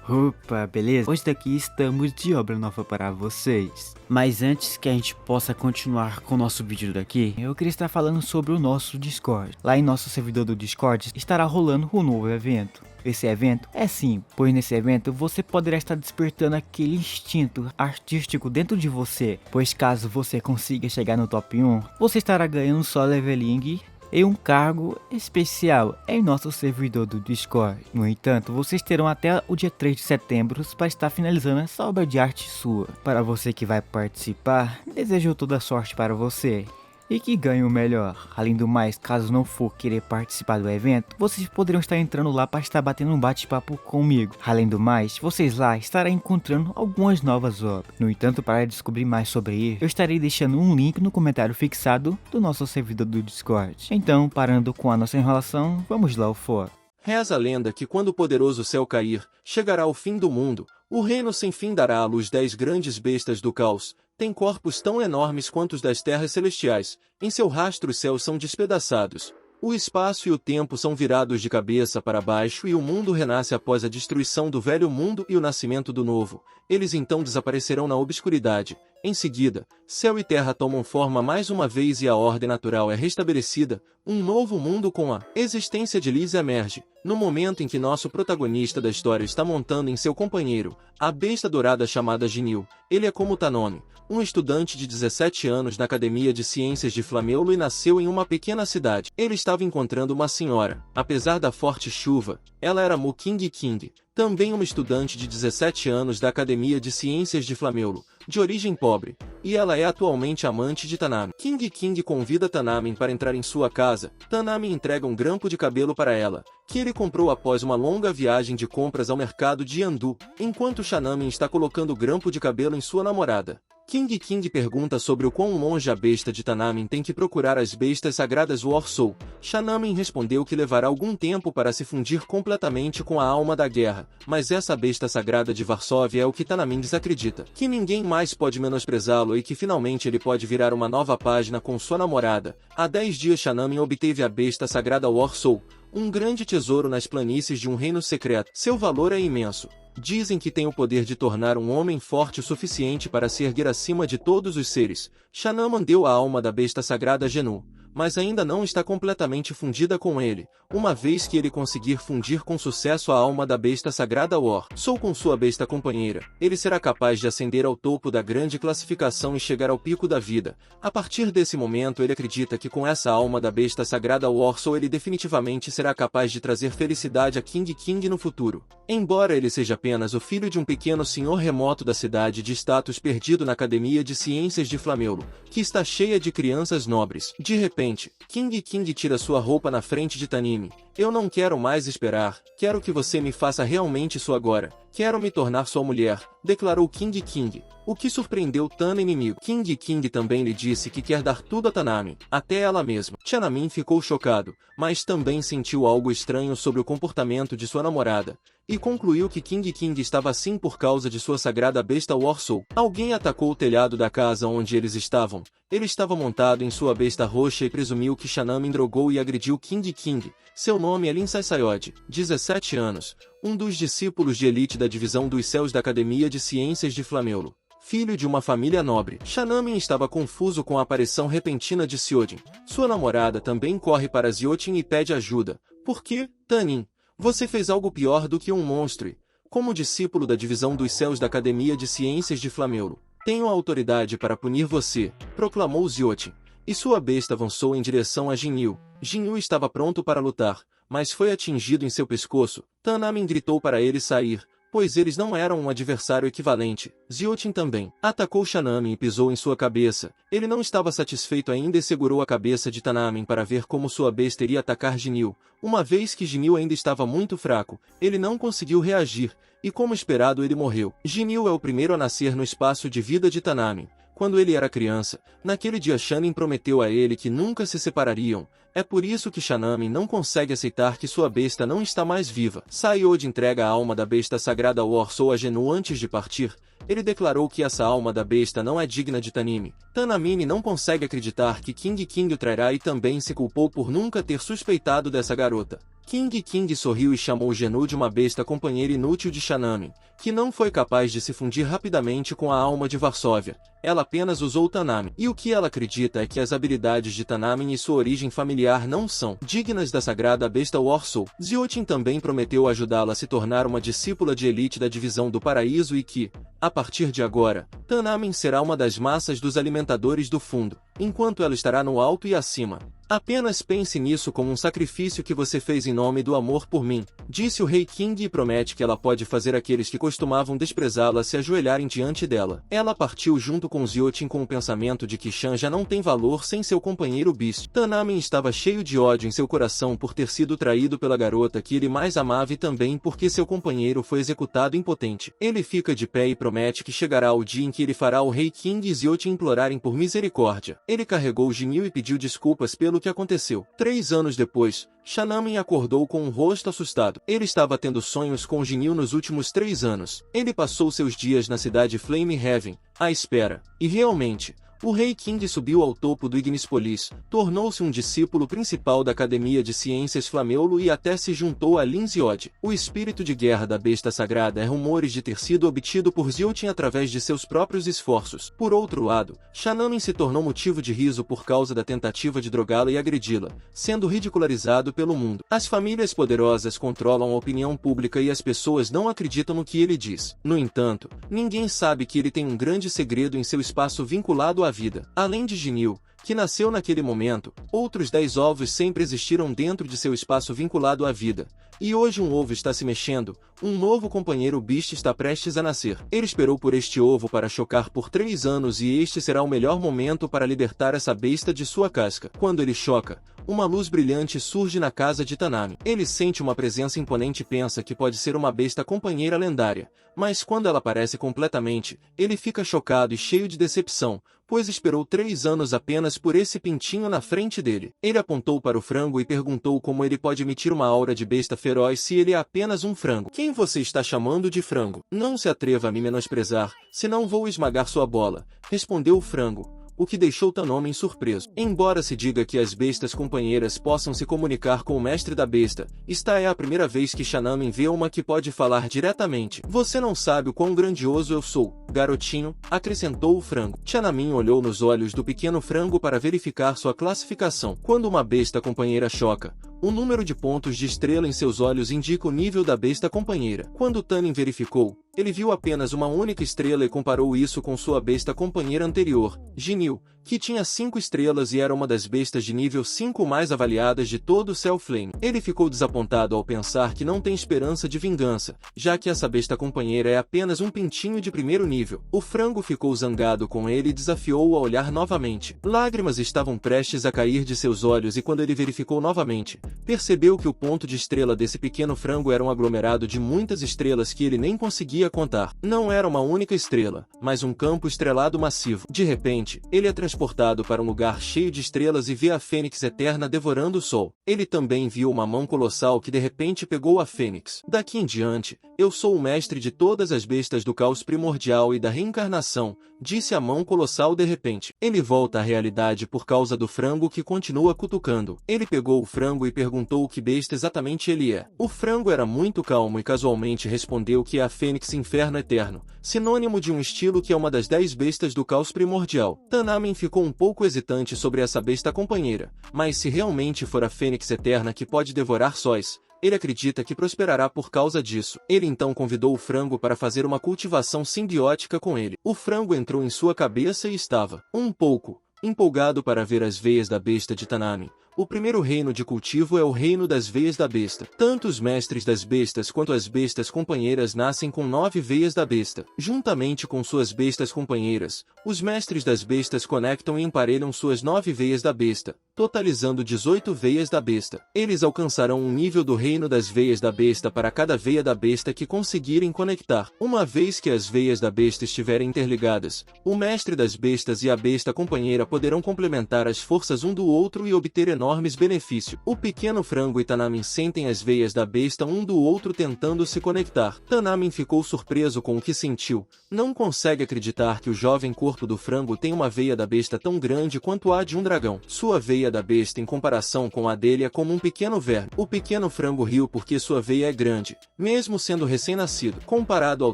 Opa, beleza? Hoje daqui estamos de obra nova para vocês. Mas antes que a gente possa continuar com o nosso vídeo daqui, eu queria estar falando sobre o nosso Discord. Lá em nosso servidor do Discord estará rolando um novo evento. Esse evento é sim, pois nesse evento você poderá estar despertando aquele instinto artístico dentro de você. Pois caso você consiga chegar no top 1, você estará ganhando só leveling e um cargo especial em nosso servidor do Discord. No entanto, vocês terão até o dia 3 de setembro para estar finalizando essa obra de arte sua. Para você que vai participar, desejo toda sorte para você e que ganhe o melhor. Além do mais, caso não for querer participar do evento, vocês poderão estar entrando lá para estar batendo um bate-papo comigo. Além do mais, vocês lá estarão encontrando algumas novas obras. No entanto, para descobrir mais sobre isso, eu estarei deixando um link no comentário fixado do nosso servidor do Discord. Então, parando com a nossa enrolação, vamos lá ao foco. Reza a lenda que quando o poderoso céu cair, chegará o fim do mundo, o reino sem fim dará à luz 10 grandes bestas do caos, têm corpos tão enormes quanto os das terras celestiais, em seu rastro os céus são despedaçados. O espaço e o tempo são virados de cabeça para baixo e o mundo renasce após a destruição do velho mundo e o nascimento do novo. Eles então desaparecerão na obscuridade. Em seguida, céu e terra tomam forma mais uma vez e a ordem natural é restabelecida. Um novo mundo com a existência de Liz emerge. No momento em que nosso protagonista da história está montando em seu companheiro, a besta dourada chamada Ginil, ele é como Tanome, um estudante de 17 anos na Academia de Ciências de Flameulo e nasceu em uma pequena cidade. Ele estava encontrando uma senhora. Apesar da forte chuva, ela era Mu King King, também uma estudante de 17 anos da Academia de Ciências de Flameulo, de origem pobre, e ela é atualmente amante de Tanami. King King convida Tanami para entrar em sua casa. Tanami entrega um grampo de cabelo para ela, que ele comprou após uma longa viagem de compras ao mercado de Yandu, enquanto Shanami está colocando o grampo de cabelo em sua namorada. King King pergunta sobre o quão longe a besta de Tanamin tem que procurar as bestas sagradas Warsoul. Shanamin respondeu que levará algum tempo para se fundir completamente com a alma da guerra, mas essa besta sagrada de Varsóvia é o que Tanamin desacredita. Que ninguém mais pode menosprezá-lo e que finalmente ele pode virar uma nova página com sua namorada. Há 10 dias Shanamin obteve a besta sagrada Warsoul, um grande tesouro nas planícies de um reino secreto. Seu valor é imenso. Dizem que tem o poder de tornar um homem forte o suficiente para se erguer acima de todos os seres. Shanaman deu a alma da besta sagrada a Genu, mas ainda não está completamente fundida com ele, uma vez que ele conseguir fundir com sucesso a alma da besta sagrada Warsoul com sua besta companheira, ele será capaz de ascender ao topo da grande classificação e chegar ao pico da vida. A partir desse momento ele acredita que com essa alma da besta sagrada Warsoul ele definitivamente será capaz de trazer felicidade a King King no futuro. Embora ele seja apenas o filho de um pequeno senhor remoto da cidade de status perdido na Academia de Ciências de Flameulo, que está cheia de crianças nobres. De repente, King King tira sua roupa na frente de Tanime. Eu não quero mais esperar, quero que você me faça realmente isso agora. Quero me tornar sua mulher, declarou King King, o que surpreendeu Tana inimigo. King King também lhe disse que quer dar tudo a Tanami, até ela mesma. Shanamin ficou chocado, mas também sentiu algo estranho sobre o comportamento de sua namorada, e concluiu que King King estava assim por causa de sua sagrada besta Warsoul. Alguém atacou o telhado da casa onde eles estavam. Ele estava montado em sua besta roxa e presumiu que Shanamin drogou e agrediu King King. Seu nome é Linsai Sayod, 17 anos, um dos discípulos de elite da divisão dos céus da Academia de Ciências de Flameulo, filho de uma família nobre. Shanamin estava confuso com a aparição repentina de Xiodin. Sua namorada também corre para Xiodin e pede ajuda. Por que, Tanin? Você fez algo pior do que um monstro e, como discípulo da divisão dos céus da Academia de Ciências de Flameulo, tenho a autoridade para punir você, proclamou Xiodin. E sua besta avançou em direção a Jinyu. Jinyu estava pronto para lutar, mas foi atingido em seu pescoço. Tanamin gritou para ele sair, pois eles não eram um adversário equivalente. Xiodin também atacou Shanamin e pisou em sua cabeça. Ele não estava satisfeito ainda e segurou a cabeça de Tanamin para ver como sua besta iria atacar Jinyu. Uma vez que Jinyu ainda estava muito fraco, ele não conseguiu reagir, e como esperado ele morreu. Jinyu é o primeiro a nascer no espaço de vida de Tanamin. Quando ele era criança, naquele dia Shanin prometeu a ele que nunca se separariam. É por isso que Shanamin não consegue aceitar que sua besta não está mais viva. Sayod entrega a alma da besta sagrada Warsoul a Genu antes de partir. Ele declarou que essa alma da besta não é digna de Tanime. Tanamine não consegue acreditar que King King o trairá e também se culpou por nunca ter suspeitado dessa garota. King sorriu e chamou Genu de uma besta companheira inútil de Shanamin, que não foi capaz de se fundir rapidamente com a alma de Varsóvia. Ela apenas usou Tanamin. E o que ela acredita é que as habilidades de Tanamin e sua origem familiar não são dignas da sagrada besta Warsaw. Ziotin também prometeu ajudá-la a se tornar uma discípula de elite da Divisão do Paraíso e que, a partir de agora, Tanamin será uma das massas dos alimentadores do fundo, enquanto ela estará no alto e acima. Apenas pense nisso como um sacrifício que você fez em nome do amor por mim, disse o rei King, e promete que ela pode fazer aqueles que costumavam desprezá-la se ajoelharem diante dela. Ela partiu junto com Ziotin com o pensamento de que Shan já não tem valor sem seu companheiro Beast. Tanamin estava cheio de ódio em seu coração por ter sido traído pela garota que ele mais amava e também porque seu companheiro foi executado impotente. Ele fica de pé e promete que chegará o dia em que ele fará o rei King e Ziotin implorarem por misericórdia. Ele carregou Jinyu e pediu desculpas pelo que aconteceu. 3 anos depois, Shanamin acordou com um rosto assustado. Ele estava tendo sonhos com Jinyu nos últimos 3 anos. Ele passou seus dias na cidade Flame Heaven, à espera. E realmente, o rei King subiu ao topo do Ignis Police, tornou-se um discípulo principal da Academia de Ciências Flameulo e até se juntou a Lin Ziod. O espírito de guerra da besta sagrada é rumores de ter sido obtido por Ziotin através de seus próprios esforços. Por outro lado, Shanamin se tornou motivo de riso por causa da tentativa de drogá-la e agredi-la, sendo ridicularizado pelo mundo. As famílias poderosas controlam a opinião pública e as pessoas não acreditam no que ele diz. No entanto, ninguém sabe que ele tem um grande segredo em seu espaço vinculado à vida. Além de Jinyu, que nasceu naquele momento, outros 10 ovos sempre existiram dentro de seu espaço vinculado à vida. E hoje um ovo está se mexendo, um novo companheiro Beast está prestes a nascer. Ele esperou por este ovo para chocar por 3 anos e este será o melhor momento para libertar essa besta de sua casca. Quando ele choca, uma luz brilhante surge na casa de Tanamin. Ele sente uma presença imponente e pensa que pode ser uma besta companheira lendária. Mas quando ela aparece completamente, ele fica chocado e cheio de decepção, pois esperou 3 anos apenas por esse pintinho na frente dele. Ele apontou para o frango e perguntou como ele pode emitir uma aura de besta feroz se ele é apenas um frango. Quem você está chamando de frango? Não se atreva a me menosprezar, senão vou esmagar sua bola, respondeu o frango, o que deixou Tanamin surpreso. Embora se diga que as bestas companheiras possam se comunicar com o mestre da besta, esta é a primeira vez que Shanamin vê uma que pode falar diretamente. Você não sabe o quão grandioso eu sou, garotinho, acrescentou o frango. Shanamin olhou nos olhos do pequeno frango para verificar sua classificação. Quando uma besta companheira choca, o número de pontos de estrela em seus olhos indica o nível da besta companheira. Quando Tanin verificou, ele viu apenas uma única estrela e comparou isso com sua besta companheira anterior, Jinyu, que tinha 5 estrelas e era uma das bestas de nível 5 mais avaliadas de todo o Cell Flame. Ele ficou desapontado ao pensar que não tem esperança de vingança, já que essa besta companheira é apenas um pintinho de primeiro nível. O frango ficou zangado com ele e desafiou-o a olhar novamente. Lágrimas estavam prestes a cair de seus olhos e quando ele verificou novamente, percebeu que o ponto de estrela desse pequeno frango era um aglomerado de muitas estrelas que ele nem conseguia contar. Não era uma única estrela, mas um campo estrelado massivo. De repente, ele é transportado para um lugar cheio de estrelas e vê a Fênix Eterna devorando o Sol. Ele também viu uma mão colossal que de repente pegou a Fênix. Daqui em diante, eu sou o mestre de todas as bestas do caos primordial e da reencarnação, disse a mão colossal de repente. Ele volta à realidade por causa do frango que continua cutucando. Ele pegou o frango e perguntou o que besta exatamente ele é. O frango era muito calmo e casualmente respondeu que é a Fênix Inferno Eterno, sinônimo de um estilo que é uma das 10 bestas do caos primordial. Tanamin ficou um pouco hesitante sobre essa besta companheira, mas se realmente for a Fênix Eterna que pode devorar sóis, ele acredita que prosperará por causa disso. Ele então convidou o frango para fazer uma cultivação simbiótica com ele. O frango entrou em sua cabeça e estava um pouco empolgado para ver as veias da besta de Tanamin. O primeiro reino de cultivo é o reino das veias da besta. Tanto os mestres das bestas quanto as bestas companheiras nascem com 9 veias da besta. Juntamente com suas bestas companheiras, os mestres das bestas conectam e emparelham suas 9 veias da besta, totalizando 18 veias da besta. Eles alcançarão um nível do reino das veias da besta para cada veia da besta que conseguirem conectar. Uma vez que as veias da besta estiverem interligadas, o mestre das bestas e a besta companheira poderão complementar as forças um do outro e obter enormes benefícios. O pequeno frango e Tanamin sentem as veias da besta um do outro tentando se conectar. Tanamin ficou surpreso com o que sentiu. Não consegue acreditar que o jovem corpo do frango tem uma veia da besta tão grande quanto a de um dragão. Sua veia veia da besta em comparação com a dele é como um pequeno verme. O pequeno frango riu porque sua veia é grande, mesmo sendo recém-nascido. Comparado ao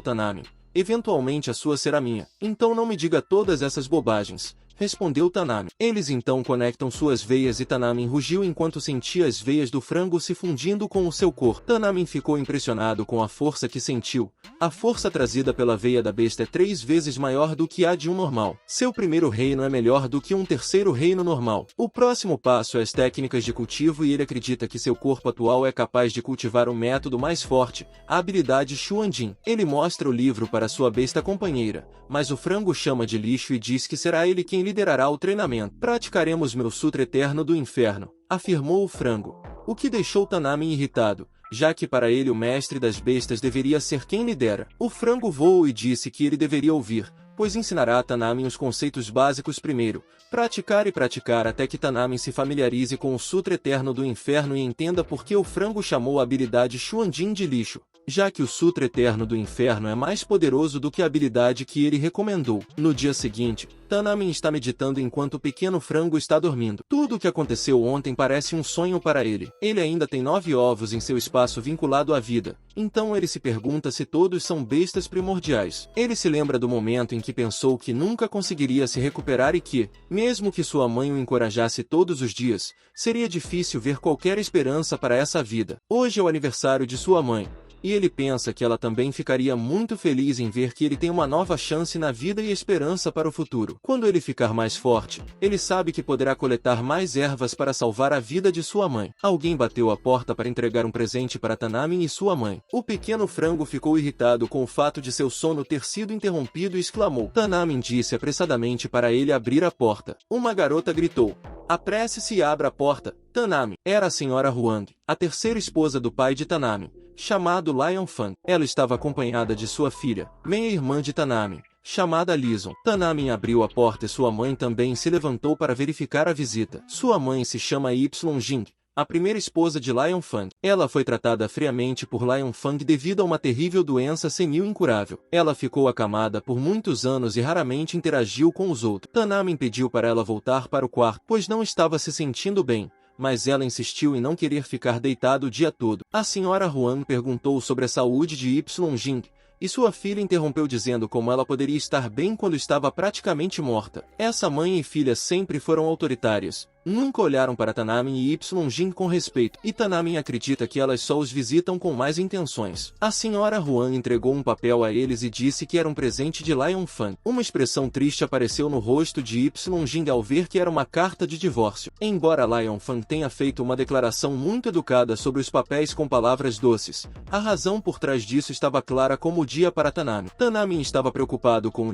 Tanami, eventualmente a sua será minha. Então não me diga todas essas bobagens, respondeu Tanami. Eles então conectam suas veias e Tanami rugiu enquanto sentia as veias do frango se fundindo com o seu corpo. Tanami ficou impressionado com a força que sentiu. A força trazida pela veia da besta é 3 vezes maior do que a de um normal. Seu primeiro reino é melhor do que um terceiro reino normal. O próximo passo é as técnicas de cultivo e ele acredita que seu corpo atual é capaz de cultivar um método mais forte, a habilidade Xuanjin. Ele mostra o livro para sua besta companheira, mas o frango chama de lixo e diz que será ele quem liderará o treinamento. Praticaremos meu sutra eterno do inferno, afirmou o frango, o que deixou Tanami irritado, já que para ele o mestre das bestas deveria ser quem lidera. O frango voou e disse que ele deveria ouvir, pois ensinará a Tanami os conceitos básicos primeiro, praticar e praticar até que Tanami se familiarize com o sutra eterno do inferno e entenda por que o frango chamou a habilidade Xuanjin de lixo, já que o Sutra Eterno do Inferno é mais poderoso do que a habilidade que ele recomendou. No dia seguinte, Tanami está meditando enquanto o pequeno frango está dormindo. Tudo o que aconteceu ontem parece um sonho para ele. Ele ainda tem 9 ovos em seu espaço vinculado à vida, então ele se pergunta se todos são bestas primordiais. Ele se lembra do momento em que pensou que nunca conseguiria se recuperar e que, mesmo que sua mãe o encorajasse todos os dias, seria difícil ver qualquer esperança para essa vida. Hoje é o aniversário de sua mãe, e ele pensa que ela também ficaria muito feliz em ver que ele tem uma nova chance na vida e esperança para o futuro. Quando ele ficar mais forte, ele sabe que poderá coletar mais ervas para salvar a vida de sua mãe. Alguém bateu a porta para entregar um presente para Tanami e sua mãe. O pequeno frango ficou irritado com o fato de seu sono ter sido interrompido e exclamou. Tanami disse apressadamente para ele abrir a porta. Uma garota gritou: "Apresse-se e abra a porta." Tanami era a senhora Huang, a terceira esposa do pai de Tanami, chamado Lion Fang. Ela estava acompanhada de sua filha, meia-irmã de Tanami, chamada Lison. Tanami abriu a porta e sua mãe também se levantou para verificar a visita. Sua mãe se chama Jing, a primeira esposa de Lion Fang. Ela foi tratada friamente por Lion Fang devido a uma terrível doença senil incurável. Ela ficou acamada por muitos anos e raramente interagiu com os outros. Tanami pediu para ela voltar para o quarto, pois não estava se sentindo bem, mas ela insistiu em não querer ficar deitada o dia todo. A senhora Huang perguntou sobre a saúde de Jing, e sua filha interrompeu dizendo como ela poderia estar bem quando estava praticamente morta. Essa mãe e filha sempre foram autoritárias, nunca olharam para Tanami e Jing com respeito, e Tanami acredita que elas só os visitam com más intenções. A senhora Huang entregou um papel a eles e disse que era um presente de Lion Fang. Uma expressão triste apareceu no rosto de Jing ao ver que era uma carta de divórcio. Embora Lion Fang tenha feito uma declaração muito educada sobre os papéis com palavras doces, a razão por trás disso estava clara como o dia para Tanami. Tanami estava preocupado com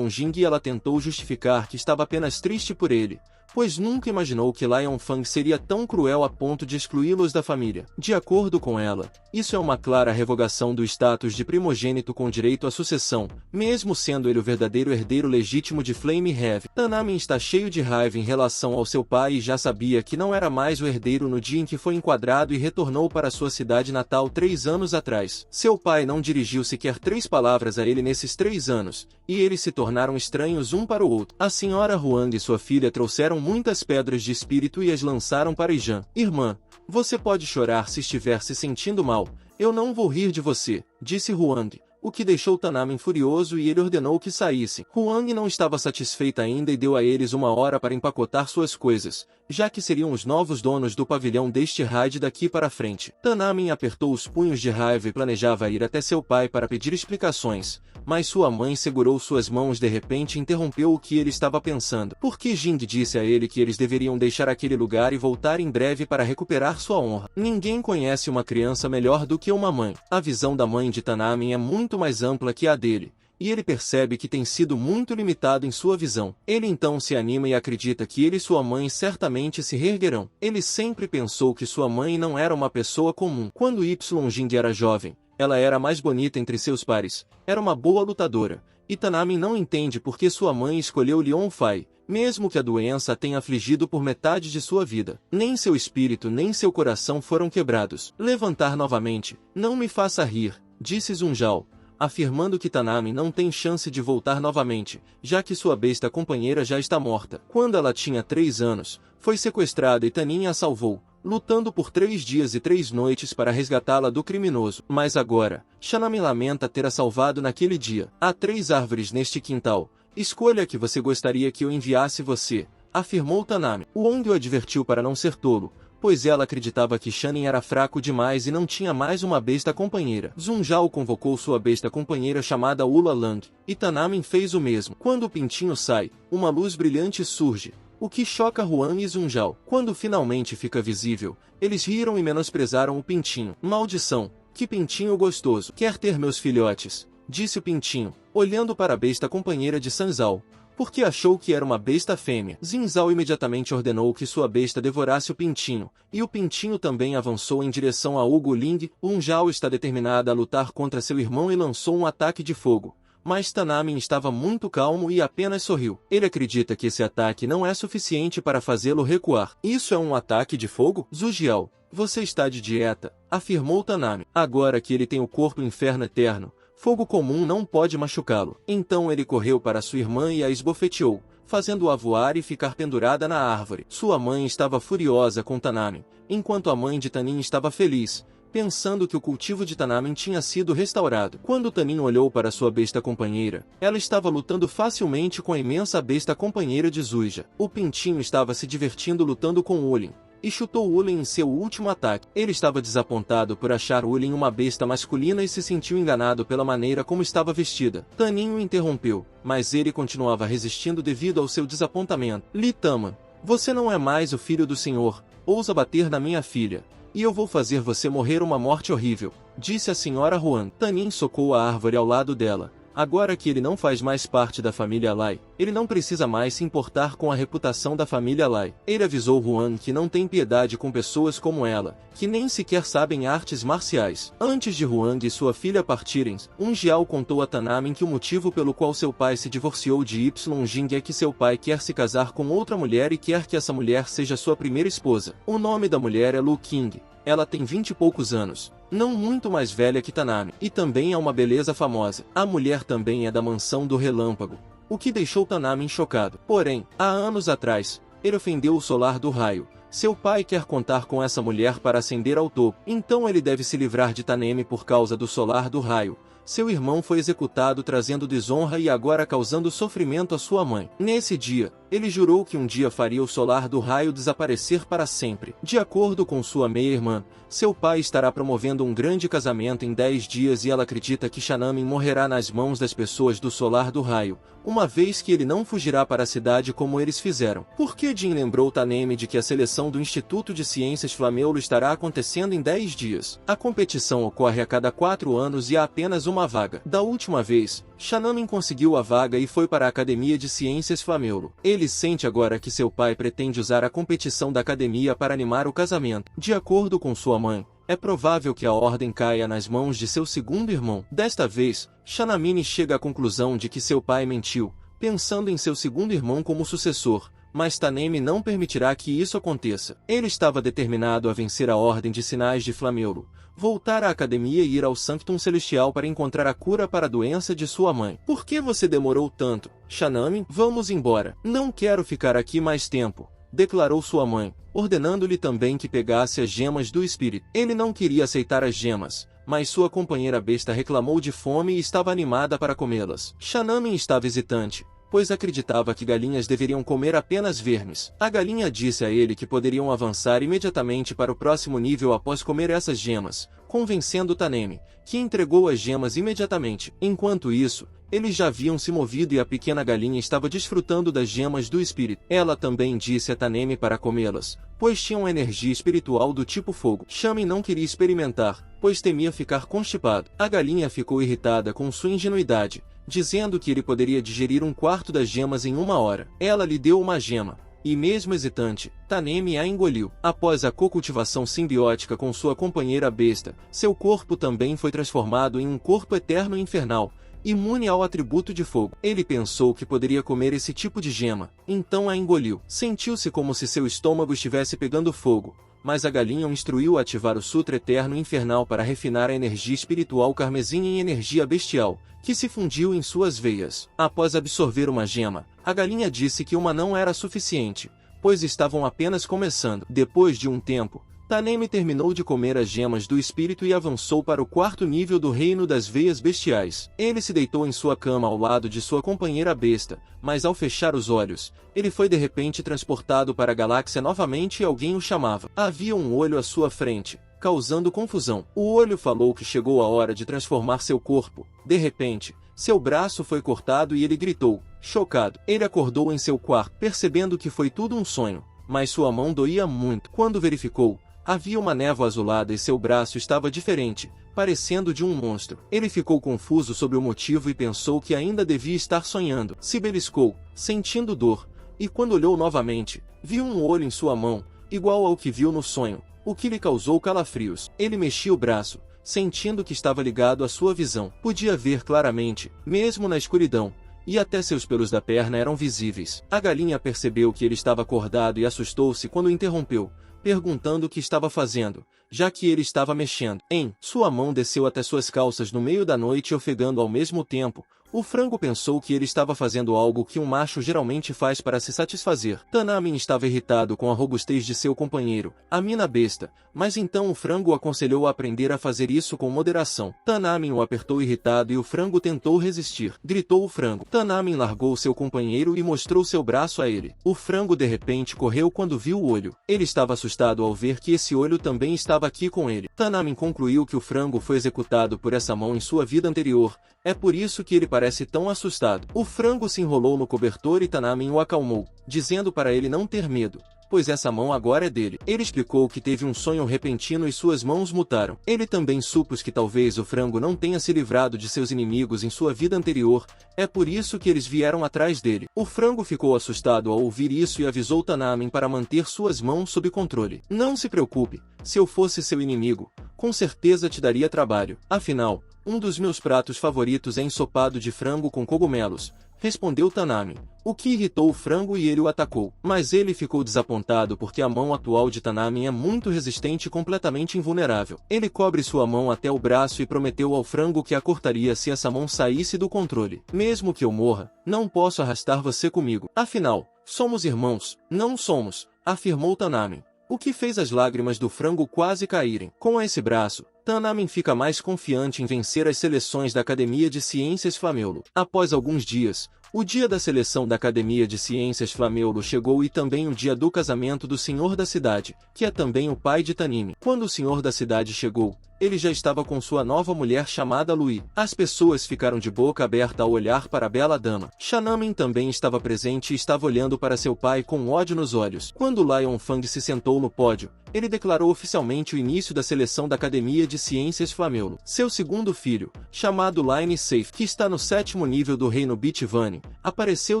Jing e ela tentou justificar que estava apenas triste por ele, pois nunca imaginou que Lion Fang seria tão cruel a ponto de excluí-los da família. De acordo com ela, isso é uma clara revogação do status de primogênito com direito à sucessão, mesmo sendo ele o verdadeiro herdeiro legítimo de Flame Heavy. Tanami está cheio de raiva em relação ao seu pai e já sabia que não era mais o herdeiro no dia em que foi enquadrado e retornou para sua cidade natal 3 anos atrás. Seu pai não dirigiu sequer 3 palavras a ele nesses 3 anos, e eles se tornaram estranhos um para o outro. A senhora Huang e sua filha trouxeram muitas pedras de espírito e as lançaram para Ijan. Irmã, você pode chorar se estiver se sentindo mal. Eu não vou rir de você, disse Huang, o que deixou Tanami furioso e ele ordenou que saíssem. Huang não estava satisfeita ainda e deu a eles 1 hora para empacotar suas coisas, já que seriam os novos donos do pavilhão deste raid daqui para frente. Tanami apertou os punhos de raiva e planejava ir até seu pai para pedir explicações, mas sua mãe segurou suas mãos de repente e interrompeu o que ele estava pensando. Porque Jing disse a ele que eles deveriam deixar aquele lugar e voltar em breve para recuperar sua honra. Ninguém conhece uma criança melhor do que uma mãe. A visão da mãe de Tanami é muito mais ampla que a dele, e ele percebe que tem sido muito limitado em sua visão. Ele então se anima e acredita que ele e sua mãe certamente se reerguerão. Ele sempre pensou que sua mãe não era uma pessoa comum. Quando Jing era jovem, ela era a mais bonita entre seus pares, era uma boa lutadora, e Tanami não entende por que sua mãe escolheu Lion Fai, mesmo que a doença a tenha afligido por metade de sua vida. Nem seu espírito nem seu coração foram quebrados. Levantar novamente, não me faça rir, disse Zunjao, afirmando que Tanami não tem chance de voltar novamente, já que sua besta companheira já está morta. Quando ela tinha 3 anos, foi sequestrada e Tanin a salvou, lutando por 3 dias e 3 noites para resgatá-la do criminoso. Mas agora, Shanami lamenta ter a salvado naquele dia. Há 3 árvores neste quintal. Escolha a que você gostaria que eu enviasse você, afirmou Tanami. Wong o advertiu para não ser tolo, pois ela acreditava que Shannon era fraco demais e não tinha mais uma besta companheira. Zunjao convocou sua besta companheira chamada Ula Lang, e Tanamin fez o mesmo. Quando o pintinho sai, uma luz brilhante surge, o que choca Huang e Zunjao. Quando finalmente fica visível, eles riram e menosprezaram o pintinho. Maldição, que pintinho gostoso. Quer ter meus filhotes? Disse o pintinho, olhando para a besta companheira de Sanzao, porque achou que era uma besta fêmea. Zinzao imediatamente ordenou que sua besta devorasse o pintinho, e o pintinho também avançou em direção a Hugo Ling. Zhao está determinada a lutar contra seu irmão e lançou um ataque de fogo. Mas Tanamin estava muito calmo e apenas sorriu. Ele acredita que esse ataque não é suficiente para fazê-lo recuar. Isso é um ataque de fogo? Zujiao, você está de dieta, afirmou Tanamin. Agora que ele tem o corpo inferno eterno, fogo comum não pode machucá-lo. Então ele correu para sua irmã e a esbofeteou, fazendo-a voar e ficar pendurada na árvore. Sua mãe estava furiosa com Tanamin, enquanto a mãe de Tanin estava feliz, pensando que o cultivo de Tanamin tinha sido restaurado. Quando Tanin olhou para sua besta companheira, ela estava lutando facilmente com a imensa besta companheira de Zuja. O pintinho estava se divertindo lutando com Ulin, e chutou Ulin em seu último ataque. Ele estava desapontado por achar Ulin uma besta masculina e se sentiu enganado pela maneira como estava vestida. Tanin o interrompeu, mas ele continuava resistindo devido ao seu desapontamento. Li Tama, você não é mais o filho do senhor, ousa bater na minha filha, e eu vou fazer você morrer uma morte horrível, disse a senhora Huang. Tanin socou a árvore ao lado dela. Agora que ele não faz mais parte da família Lai, ele não precisa mais se importar com a reputação da família Lai. Ele avisou Huang que não tem piedade com pessoas como ela, que nem sequer sabem artes marciais. Antes de Huang e sua filha partirem, Jiao contou a Tanamin que o motivo pelo qual seu pai se divorciou de Jing é que seu pai quer se casar com outra mulher e quer que essa mulher seja sua primeira esposa. O nome da mulher é Lu Qing. Ela tem 20 e poucos anos, não muito mais velha que Tanami, e também é uma beleza famosa. A mulher também é da mansão do relâmpago, o que deixou Tanamin chocado. Porém, há anos atrás, ele ofendeu o solar do raio. Seu pai quer contar com essa mulher para ascender ao topo, então ele deve se livrar de Tanemi por causa do solar do raio. Seu irmão foi executado trazendo desonra e agora causando sofrimento à sua mãe. Nesse dia, ele jurou que um dia faria o solar do raio desaparecer para sempre. De acordo com sua meia-irmã, seu pai estará promovendo um grande casamento em 10 dias e ela acredita que Shanamin morrerá nas mãos das pessoas do solar do raio, uma vez que ele não fugirá para a cidade como eles fizeram. Por que Jin lembrou Tanemi de que a seleção do Instituto de Ciências Flameulo estará acontecendo em 10 dias? A competição ocorre a cada 4 anos e há apenas uma vaga. Da última vez, Shanamin conseguiu a vaga e foi para a Academia de Ciências Flameulo. Ele sente agora que seu pai pretende usar a competição da academia para animar o casamento. De acordo com sua mãe, é provável que a ordem caia nas mãos de seu segundo irmão. Desta vez, Shanamini chega à conclusão de que seu pai mentiu, pensando em seu segundo irmão como sucessor, mas Tanemi não permitirá que isso aconteça. Ele estava determinado a vencer a Ordem de Sinais de Flameulo, voltar à academia e ir ao Sanctum Celestial para encontrar a cura para a doença de sua mãe. Por que você demorou tanto, Shanami? Vamos embora. Não quero ficar aqui mais tempo, declarou sua mãe, ordenando-lhe também que pegasse as gemas do espírito. Ele não queria aceitar as gemas, mas sua companheira besta reclamou de fome e estava animada para comê-las. Shanami estava hesitante, pois acreditava que galinhas deveriam comer apenas vermes. A galinha disse a ele que poderiam avançar imediatamente para o próximo nível após comer essas gemas, convencendo Tanemi, que entregou as gemas imediatamente. Enquanto isso, eles já haviam se movido e a pequena galinha estava desfrutando das gemas do espírito. Ela também disse a Tanemi para comê-las, pois tinham energia espiritual do tipo fogo. Shami não queria experimentar, pois temia ficar constipado. A galinha ficou irritada com sua ingenuidade, dizendo que ele poderia digerir 1/4 das gemas em 1 hora. Ela lhe deu uma gema, e mesmo hesitante, Tanemi a engoliu. Após a co-cultivação simbiótica com sua companheira besta, seu corpo também foi transformado em um corpo eterno e infernal, imune ao atributo de fogo. Ele pensou que poderia comer esse tipo de gema, então a engoliu. Sentiu-se como se seu estômago estivesse pegando fogo, mas a galinha o instruiu a ativar o Sutra Eterno Infernal para refinar a energia espiritual carmesim em energia bestial, que se fundiu em suas veias. Após absorver uma gema, a galinha disse que uma não era suficiente, pois estavam apenas começando. Depois de um tempo, Tanemi terminou de comer as gemas do espírito e avançou para o quarto nível do reino das veias bestiais. Ele se deitou em sua cama ao lado de sua companheira besta, mas ao fechar os olhos, ele foi de repente transportado para a galáxia novamente e alguém o chamava. Havia um olho à sua frente, causando confusão. O olho falou que chegou a hora de transformar seu corpo. De repente, seu braço foi cortado e ele gritou, chocado. Ele acordou em seu quarto, percebendo que foi tudo um sonho, mas sua mão doía muito. Quando verificou, havia uma névoa azulada e seu braço estava diferente, parecendo de um monstro. Ele ficou confuso sobre o motivo e pensou que ainda devia estar sonhando. Se beliscou, sentindo dor, e quando olhou novamente, viu um olho em sua mão, igual ao que viu no sonho, o que lhe causou calafrios. Ele mexia o braço, sentindo que estava ligado à sua visão. Podia ver claramente, mesmo na escuridão, e até seus pelos da perna eram visíveis. A galinha percebeu que ele estava acordado e assustou-se quando o interrompeu, perguntando o que estava fazendo, já que ele estava mexendo. Sua mão desceu até suas calças no meio da noite ofegando ao mesmo tempo. O frango pensou que ele estava fazendo algo que um macho geralmente faz para se satisfazer. Tanamin estava irritado com a robustez de seu companheiro, a mina besta, mas então o frango o aconselhou a aprender a fazer isso com moderação. Tanamin o apertou irritado e o frango tentou resistir. Gritou o frango. Tanamin largou seu companheiro e mostrou seu braço a ele. O frango de repente correu quando viu o olho. Ele estava assustado ao ver que esse olho também estava aqui com ele. Tanamin concluiu que o frango foi executado por essa mão em sua vida anterior. É por isso que ele parece tão assustado. O frango se enrolou no cobertor e Tanamin o acalmou, dizendo para ele não ter medo, pois essa mão agora é dele. Ele explicou que teve um sonho repentino e suas mãos mutaram. Ele também supôs que talvez o frango não tenha se livrado de seus inimigos em sua vida anterior, é por isso que eles vieram atrás dele. O frango ficou assustado ao ouvir isso e avisou Tanamin para manter suas mãos sob controle. Não se preocupe, se eu fosse seu inimigo, com certeza te daria trabalho. Afinal, um dos meus pratos favoritos é ensopado de frango com cogumelos, respondeu Tanamin, o que irritou o frango e ele o atacou. Mas ele ficou desapontado porque a mão atual de Tanamin é muito resistente e completamente invulnerável. Ele cobre sua mão até o braço e prometeu ao frango que a cortaria se essa mão saísse do controle. Mesmo que eu morra, não posso arrastar você comigo. Afinal, somos irmãos, não somos, afirmou Tanamin, o que fez as lágrimas do frango quase caírem. Com esse braço, Tanamin fica mais confiante em vencer as seleções da Academia de Ciências Flameulo. Após alguns dias, o dia da seleção da Academia de Ciências Flameulo chegou e também o dia do casamento do senhor da cidade, que é também o pai de Tanime. Quando o senhor da cidade chegou, ele já estava com sua nova mulher chamada Lui. As pessoas ficaram de boca aberta ao olhar para a bela dama. Shanamin também estava presente e estava olhando para seu pai com ódio nos olhos. Quando Lion Fang se sentou no pódio, ele declarou oficialmente o início da seleção da Academia de Ciências Flameulo. Seu segundo filho, chamado Line Safe, que está no 7º nível do reino Bitivani, apareceu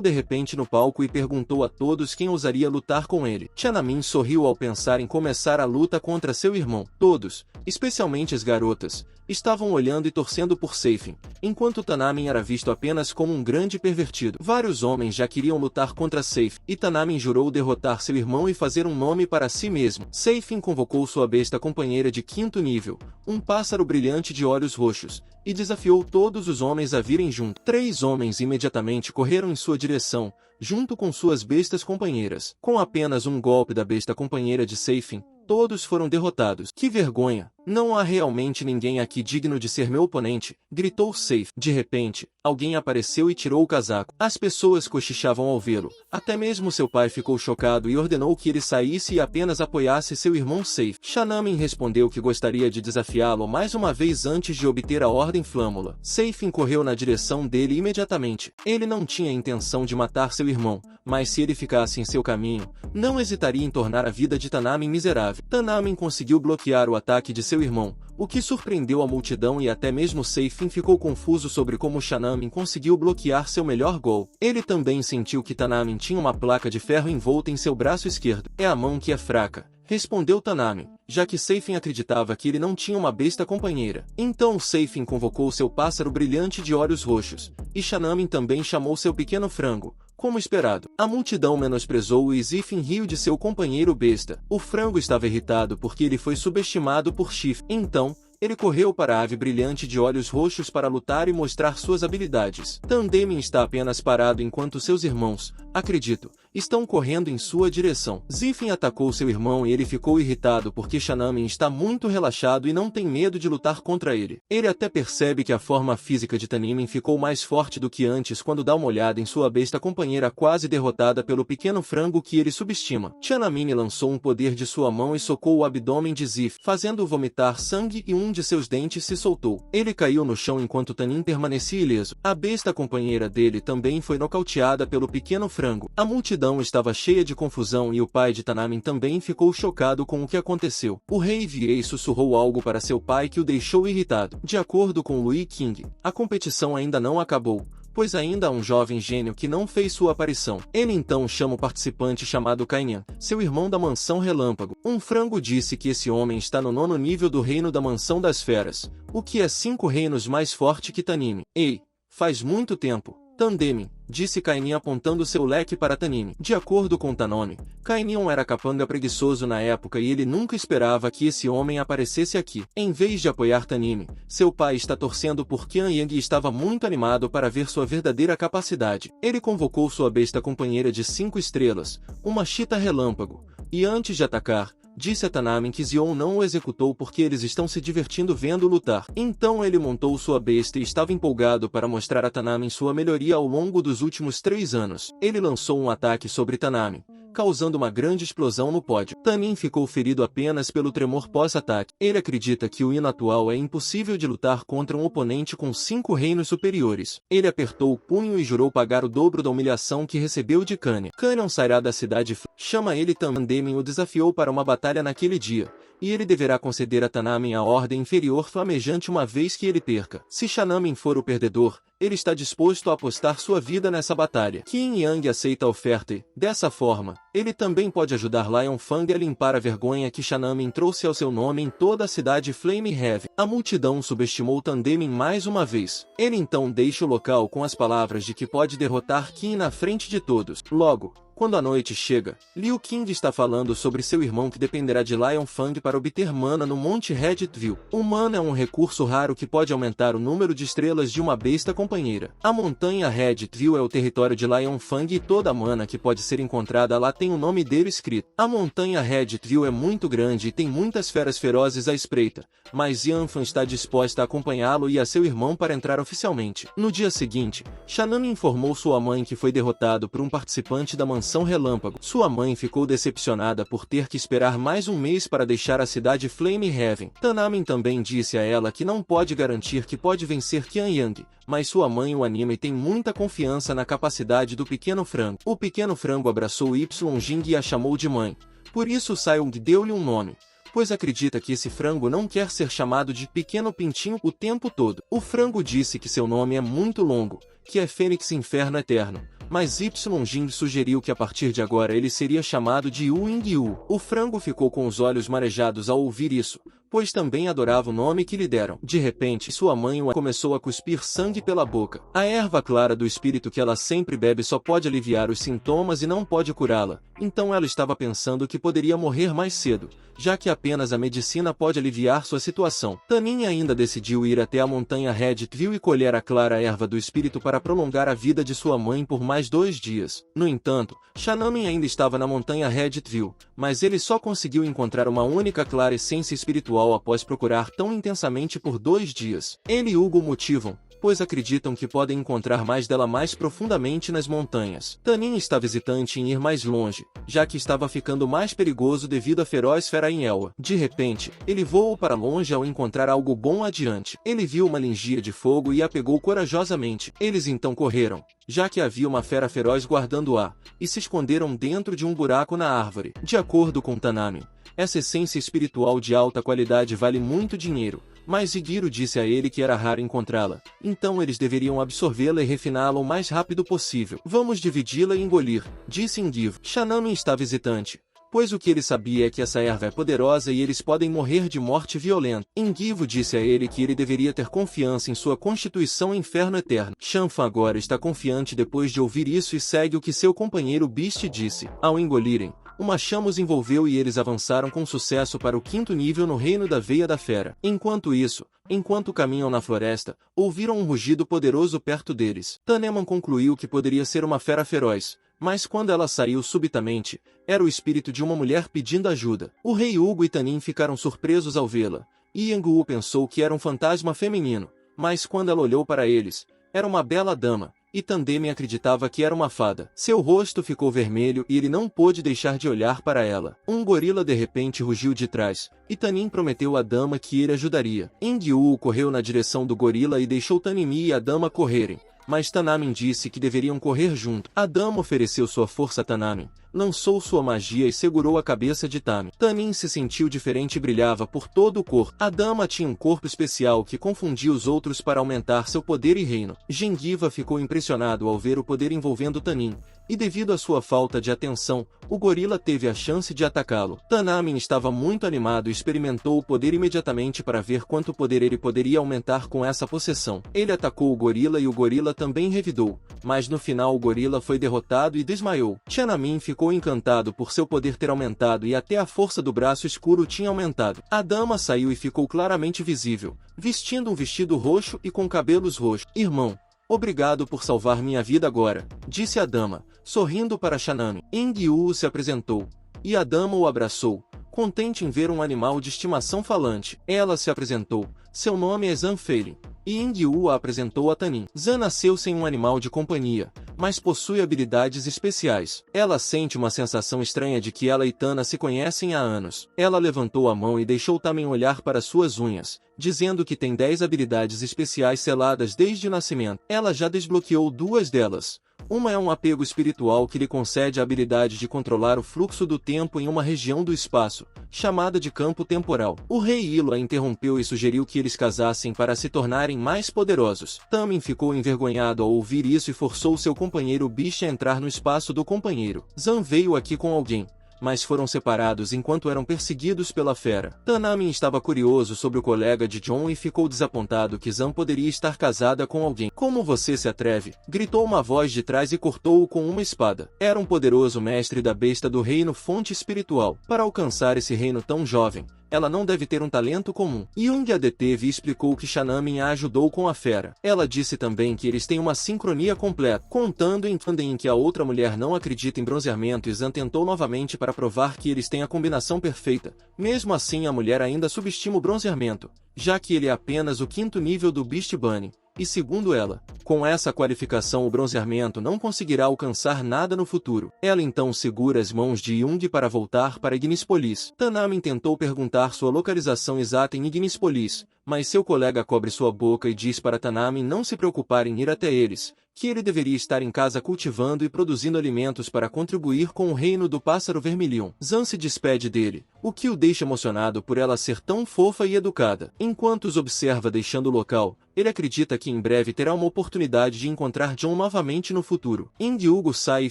de repente no palco e perguntou a todos quem ousaria lutar com ele. Shanamin sorriu ao pensar em começar a luta contra seu irmão. Todos, especialmente as garotas, estavam olhando e torcendo por Seifin, enquanto Tanamin era visto apenas como um grande pervertido. Vários homens já queriam lutar contra Seifin, e Tanamin jurou derrotar seu irmão e fazer um nome para si mesmo. Seifin convocou sua besta companheira de 5º nível, um pássaro brilhante de olhos roxos, e desafiou todos os homens a virem junto. 3 homens imediatamente correram em sua direção, junto com suas bestas companheiras. Com apenas um golpe da besta companheira de Seifin, todos foram derrotados. Que vergonha! Não há realmente ninguém aqui digno de ser meu oponente, gritou Safe. De repente, alguém apareceu e tirou o casaco. As pessoas cochichavam ao vê-lo. Até mesmo seu pai ficou chocado e ordenou que ele saísse e apenas apoiasse seu irmão Safe. Shanamin respondeu que gostaria de desafiá-lo mais uma vez antes de obter a Ordem Flâmula. Safe correu na direção dele imediatamente. Ele não tinha intenção de matar seu irmão, mas se ele ficasse em seu caminho, não hesitaria em tornar a vida de Tanamin miserável. Tanamin conseguiu bloquear o ataque de seu irmão, o que surpreendeu a multidão e até mesmo Seifin ficou confuso sobre como Shanamin conseguiu bloquear seu melhor gol. Ele também sentiu que Tanamin tinha uma placa de ferro envolta em seu braço esquerdo. É a mão que é fraca, respondeu Tanamin, já que Seifin acreditava que ele não tinha uma besta companheira. Então Seifin convocou seu pássaro brilhante de olhos roxos, e Shanamin também chamou seu pequeno frango, Como esperado, a multidão menosprezou e Zifin riu de seu companheiro besta. O frango estava irritado porque ele foi subestimado por Chif. Então, ele correu para a ave brilhante de olhos roxos para lutar e mostrar suas habilidades. Tandemin está apenas parado enquanto seus irmãos, acredito, estão correndo em sua direção. Zifin atacou seu irmão e ele ficou irritado porque Shanamin está muito relaxado e não tem medo de lutar contra ele. Ele até percebe que a forma física de Tanimin ficou mais forte do que antes quando dá uma olhada em sua besta companheira quase derrotada pelo pequeno frango que ele subestima. Shanamin lançou um poder de sua mão e socou o abdômen de Zif, fazendo-o vomitar sangue e um de seus dentes se soltou. Ele caiu no chão enquanto Tanin permanecia ileso. A besta companheira dele também foi nocauteada pelo pequeno frango. A multidão estava cheia de confusão e o pai de Tanamin também ficou chocado com o que aconteceu. O rei Viei sussurrou algo para seu pai que o deixou irritado. De acordo com Lui King, a competição ainda não acabou, pois ainda há um jovem gênio que não fez sua aparição. Ele então chama o participante chamado Kainian, seu irmão da Mansão Relâmpago. Um frango disse que esse homem está no 9º nível do reino da Mansão das Feras, o que é 5 reinos mais forte que Tanime. Ei, faz muito tempo. Tandemin, disse Kainian apontando seu leque para Tanime. De acordo com Tanome, Kainian era capanga preguiçoso na época e ele nunca esperava que esse homem aparecesse aqui. Em vez de apoiar Tanime, seu pai está torcendo por Qian Yang e estava muito animado para ver sua verdadeira capacidade. Ele convocou sua besta companheira de 5 estrelas, uma chita relâmpago, e antes de atacar, disse a Tanamin que Zion não o executou porque eles estão se divertindo vendo lutar. Então ele montou sua besta e estava empolgado para mostrar a Tanamin sua melhoria ao longo dos últimos 3 anos. Ele lançou um ataque sobre Tanamin, causando uma grande explosão no pódio. Tanin ficou ferido apenas pelo tremor pós-ataque. Ele acredita que o hino atual é impossível de lutar contra um oponente com 5 reinos superiores. Ele apertou o punho e jurou pagar o dobro da humilhação que recebeu de Kanion. Kanion sairá da cidade. Chama ele Tandemin o desafiou para uma batalha naquele dia, e ele deverá conceder a Tanamin a ordem inferior flamejante uma vez que ele perca. Se Shanamin for o perdedor, ele está disposto a apostar sua vida nessa batalha. Qin Yang aceita a oferta e, dessa forma, ele também pode ajudar Lion Fang a limpar a vergonha que Shanamin trouxe ao seu nome em toda a cidade Flame Heaven. A multidão subestimou Tandemin mais uma vez. Ele então deixa o local com as palavras de que pode derrotar Qin na frente de todos. Logo, quando a noite chega, Liu Qing está falando sobre seu irmão que dependerá de Lion Fang para obter mana no Monte Redditville. O mana é um recurso raro que pode aumentar o número de estrelas de uma besta companheira. A montanha Redditville é o território de Lion Fang e toda a mana que pode ser encontrada lá tem o nome dele escrito. A montanha Redditville é muito grande e tem muitas feras ferozes à espreita, mas Yanfan está disposta a acompanhá-lo e a seu irmão para entrar oficialmente. No dia seguinte, Shanamin informou sua mãe que foi derrotado por um participante da Mansão Relâmpago. Sua mãe ficou decepcionada por ter que esperar mais um mês para deixar a cidade Flame Heaven. Tanamin também disse a ela que não pode garantir que pode vencer Qian Yang, mas sua mãe o anima e tem muita confiança na capacidade do pequeno frango. O pequeno frango abraçou Y-Jing e a chamou de mãe. Por isso Saiyong deu-lhe um nome, pois acredita que esse frango não quer ser chamado de pequeno pintinho o tempo todo. O frango disse que seu nome é muito longo, que é Fênix Inferno Eterno, mas Y-Jing sugeriu que a partir de agora ele seria chamado de Yu-Ing-Yu. O frango ficou com os olhos marejados ao ouvir isso, pois também adorava o nome que lhe deram. De repente, sua mãe começou a cuspir sangue pela boca. A erva clara do espírito que ela sempre bebe só pode aliviar os sintomas e não pode curá-la, então ela estava pensando que poderia morrer mais cedo, já que apenas a medicina pode aliviar sua situação. Tanin ainda decidiu ir até a montanha Redditville e colher a clara erva do espírito para prolongar a vida de sua mãe por mais 2 dias. No entanto, Shanamin ainda estava na montanha Redditville, mas ele só conseguiu encontrar uma única clara essência espiritual após procurar tão intensamente por 2 dias. Ele e Hugo motivam, pois acreditam que podem encontrar mais dela mais profundamente nas montanhas. Tanin está hesitante em ir mais longe, já que estava ficando mais perigoso devido à feroz fera em Elwa. De repente, ele voou para longe ao encontrar algo bom adiante. Ele viu uma lingia de fogo e a pegou corajosamente. Eles então correram, já que havia uma fera feroz guardando-a, e se esconderam dentro de um buraco na árvore. De acordo com Tanamin, essa essência espiritual de alta qualidade vale muito dinheiro, mas Igiro disse a ele que era raro encontrá-la, então eles deveriam absorvê-la e refiná-la o mais rápido possível. Vamos dividi-la e engolir, disse Indivo. Shanamin estava hesitante, pois o que ele sabia é que essa erva é poderosa e eles podem morrer de morte violenta. Engivo disse a ele que ele deveria ter confiança em sua constituição inferno eterno. Shanfa agora está confiante depois de ouvir isso e segue o que seu companheiro Beast disse. Ao engolirem, uma chama os envolveu e eles avançaram com sucesso para o 5º nível no reino da veia da fera. Enquanto isso, enquanto caminham na floresta, ouviram um rugido poderoso perto deles. Taneman concluiu que poderia ser uma fera feroz, mas quando ela saiu subitamente, era o espírito de uma mulher pedindo ajuda. O rei Hugo e Tanin ficaram surpresos ao vê-la, e Yengu pensou que era um fantasma feminino, mas quando ela olhou para eles, era uma bela dama, e Tandem acreditava que era uma fada. Seu rosto ficou vermelho e ele não pôde deixar de olhar para ela. Um gorila de repente rugiu de trás, e Tanin prometeu à dama que ele ajudaria. Engiu correu na direção do gorila e deixou Tanimi e a dama correrem, mas Tanamin disse que deveriam correr junto. A dama ofereceu sua força a Tanamin, lançou sua magia e segurou a cabeça de Tamin. Tanin se sentiu diferente e brilhava por todo o corpo. A dama tinha um corpo especial que confundia os outros para aumentar seu poder e reino. Gengiva ficou impressionado ao ver o poder envolvendo Tanin, e devido à sua falta de atenção, o gorila teve a chance de atacá-lo. Tanamin estava muito animado e experimentou o poder imediatamente para ver quanto poder ele poderia aumentar com essa possessão. Ele atacou o gorila e o gorila também revidou, mas no final o gorila foi derrotado e desmaiou. Tiananmen ficou encantado por seu poder ter aumentado e até a força do braço escuro tinha aumentado. A dama saiu e ficou claramente visível, vestindo um vestido roxo e com cabelos roxos. Irmão, obrigado por salvar minha vida agora, disse a dama, sorrindo para Tiananmen. Engiu se apresentou, e a dama o abraçou, contente em ver um animal de estimação falante. Ela se apresentou, seu nome é Zan Feilin, e Engiu a apresentou a Tanin. Zan nasceu sem um animal de companhia, mas possui habilidades especiais. Ela sente uma sensação estranha de que ela e Tana se conhecem há anos. Ela levantou a mão e deixou Tamin olhar para suas unhas, dizendo que tem 10 habilidades especiais seladas desde o nascimento. Ela já desbloqueou 2 delas. Uma é um apego espiritual que lhe concede a habilidade de controlar o fluxo do tempo em uma região do espaço, chamada de campo temporal. O rei Ilo a interrompeu e sugeriu que eles casassem para se tornarem mais poderosos. Tamin ficou envergonhado ao ouvir isso e forçou seu companheiro Bish a entrar no espaço do companheiro. Zan veio aqui com alguém, mas foram separados enquanto eram perseguidos pela fera. Tanamin estava curioso sobre o colega de John e ficou desapontado que Zan poderia estar casada com alguém. Como você se atreve? Gritou uma voz de trás e cortou-o com uma espada. Era um poderoso mestre da besta do reino Fonte Espiritual. Para alcançar esse reino tão jovem, ela não deve ter um talento comum. Jung a deteve e explicou que Tiananmen a ajudou com a fera. Ela disse também que eles têm uma sincronia completa. Contando em Tandem que a outra mulher não acredita em bronzeamento, e Zan tentou novamente para provar que eles têm a combinação perfeita. Mesmo assim, a mulher ainda subestima o bronzeamento, já que ele é apenas o 5º nível do Beast Bunny. E segundo ela, com essa qualificação o bronzeamento não conseguirá alcançar nada no futuro. Ela então segura as mãos de Jung para voltar para Ignispolis. Tanamin tentou perguntar sua localização exata em Ignispolis, mas seu colega cobre sua boca e diz para Tanamin não se preocupar em ir até eles, que ele deveria estar em casa cultivando e produzindo alimentos para contribuir com o reino do pássaro vermilhão. Zan se despede dele, o que o deixa emocionado por ela ser tão fofa e educada. Enquanto os observa deixando o local, ele acredita que em breve terá uma oportunidade de encontrar John novamente no futuro. Hugo sai e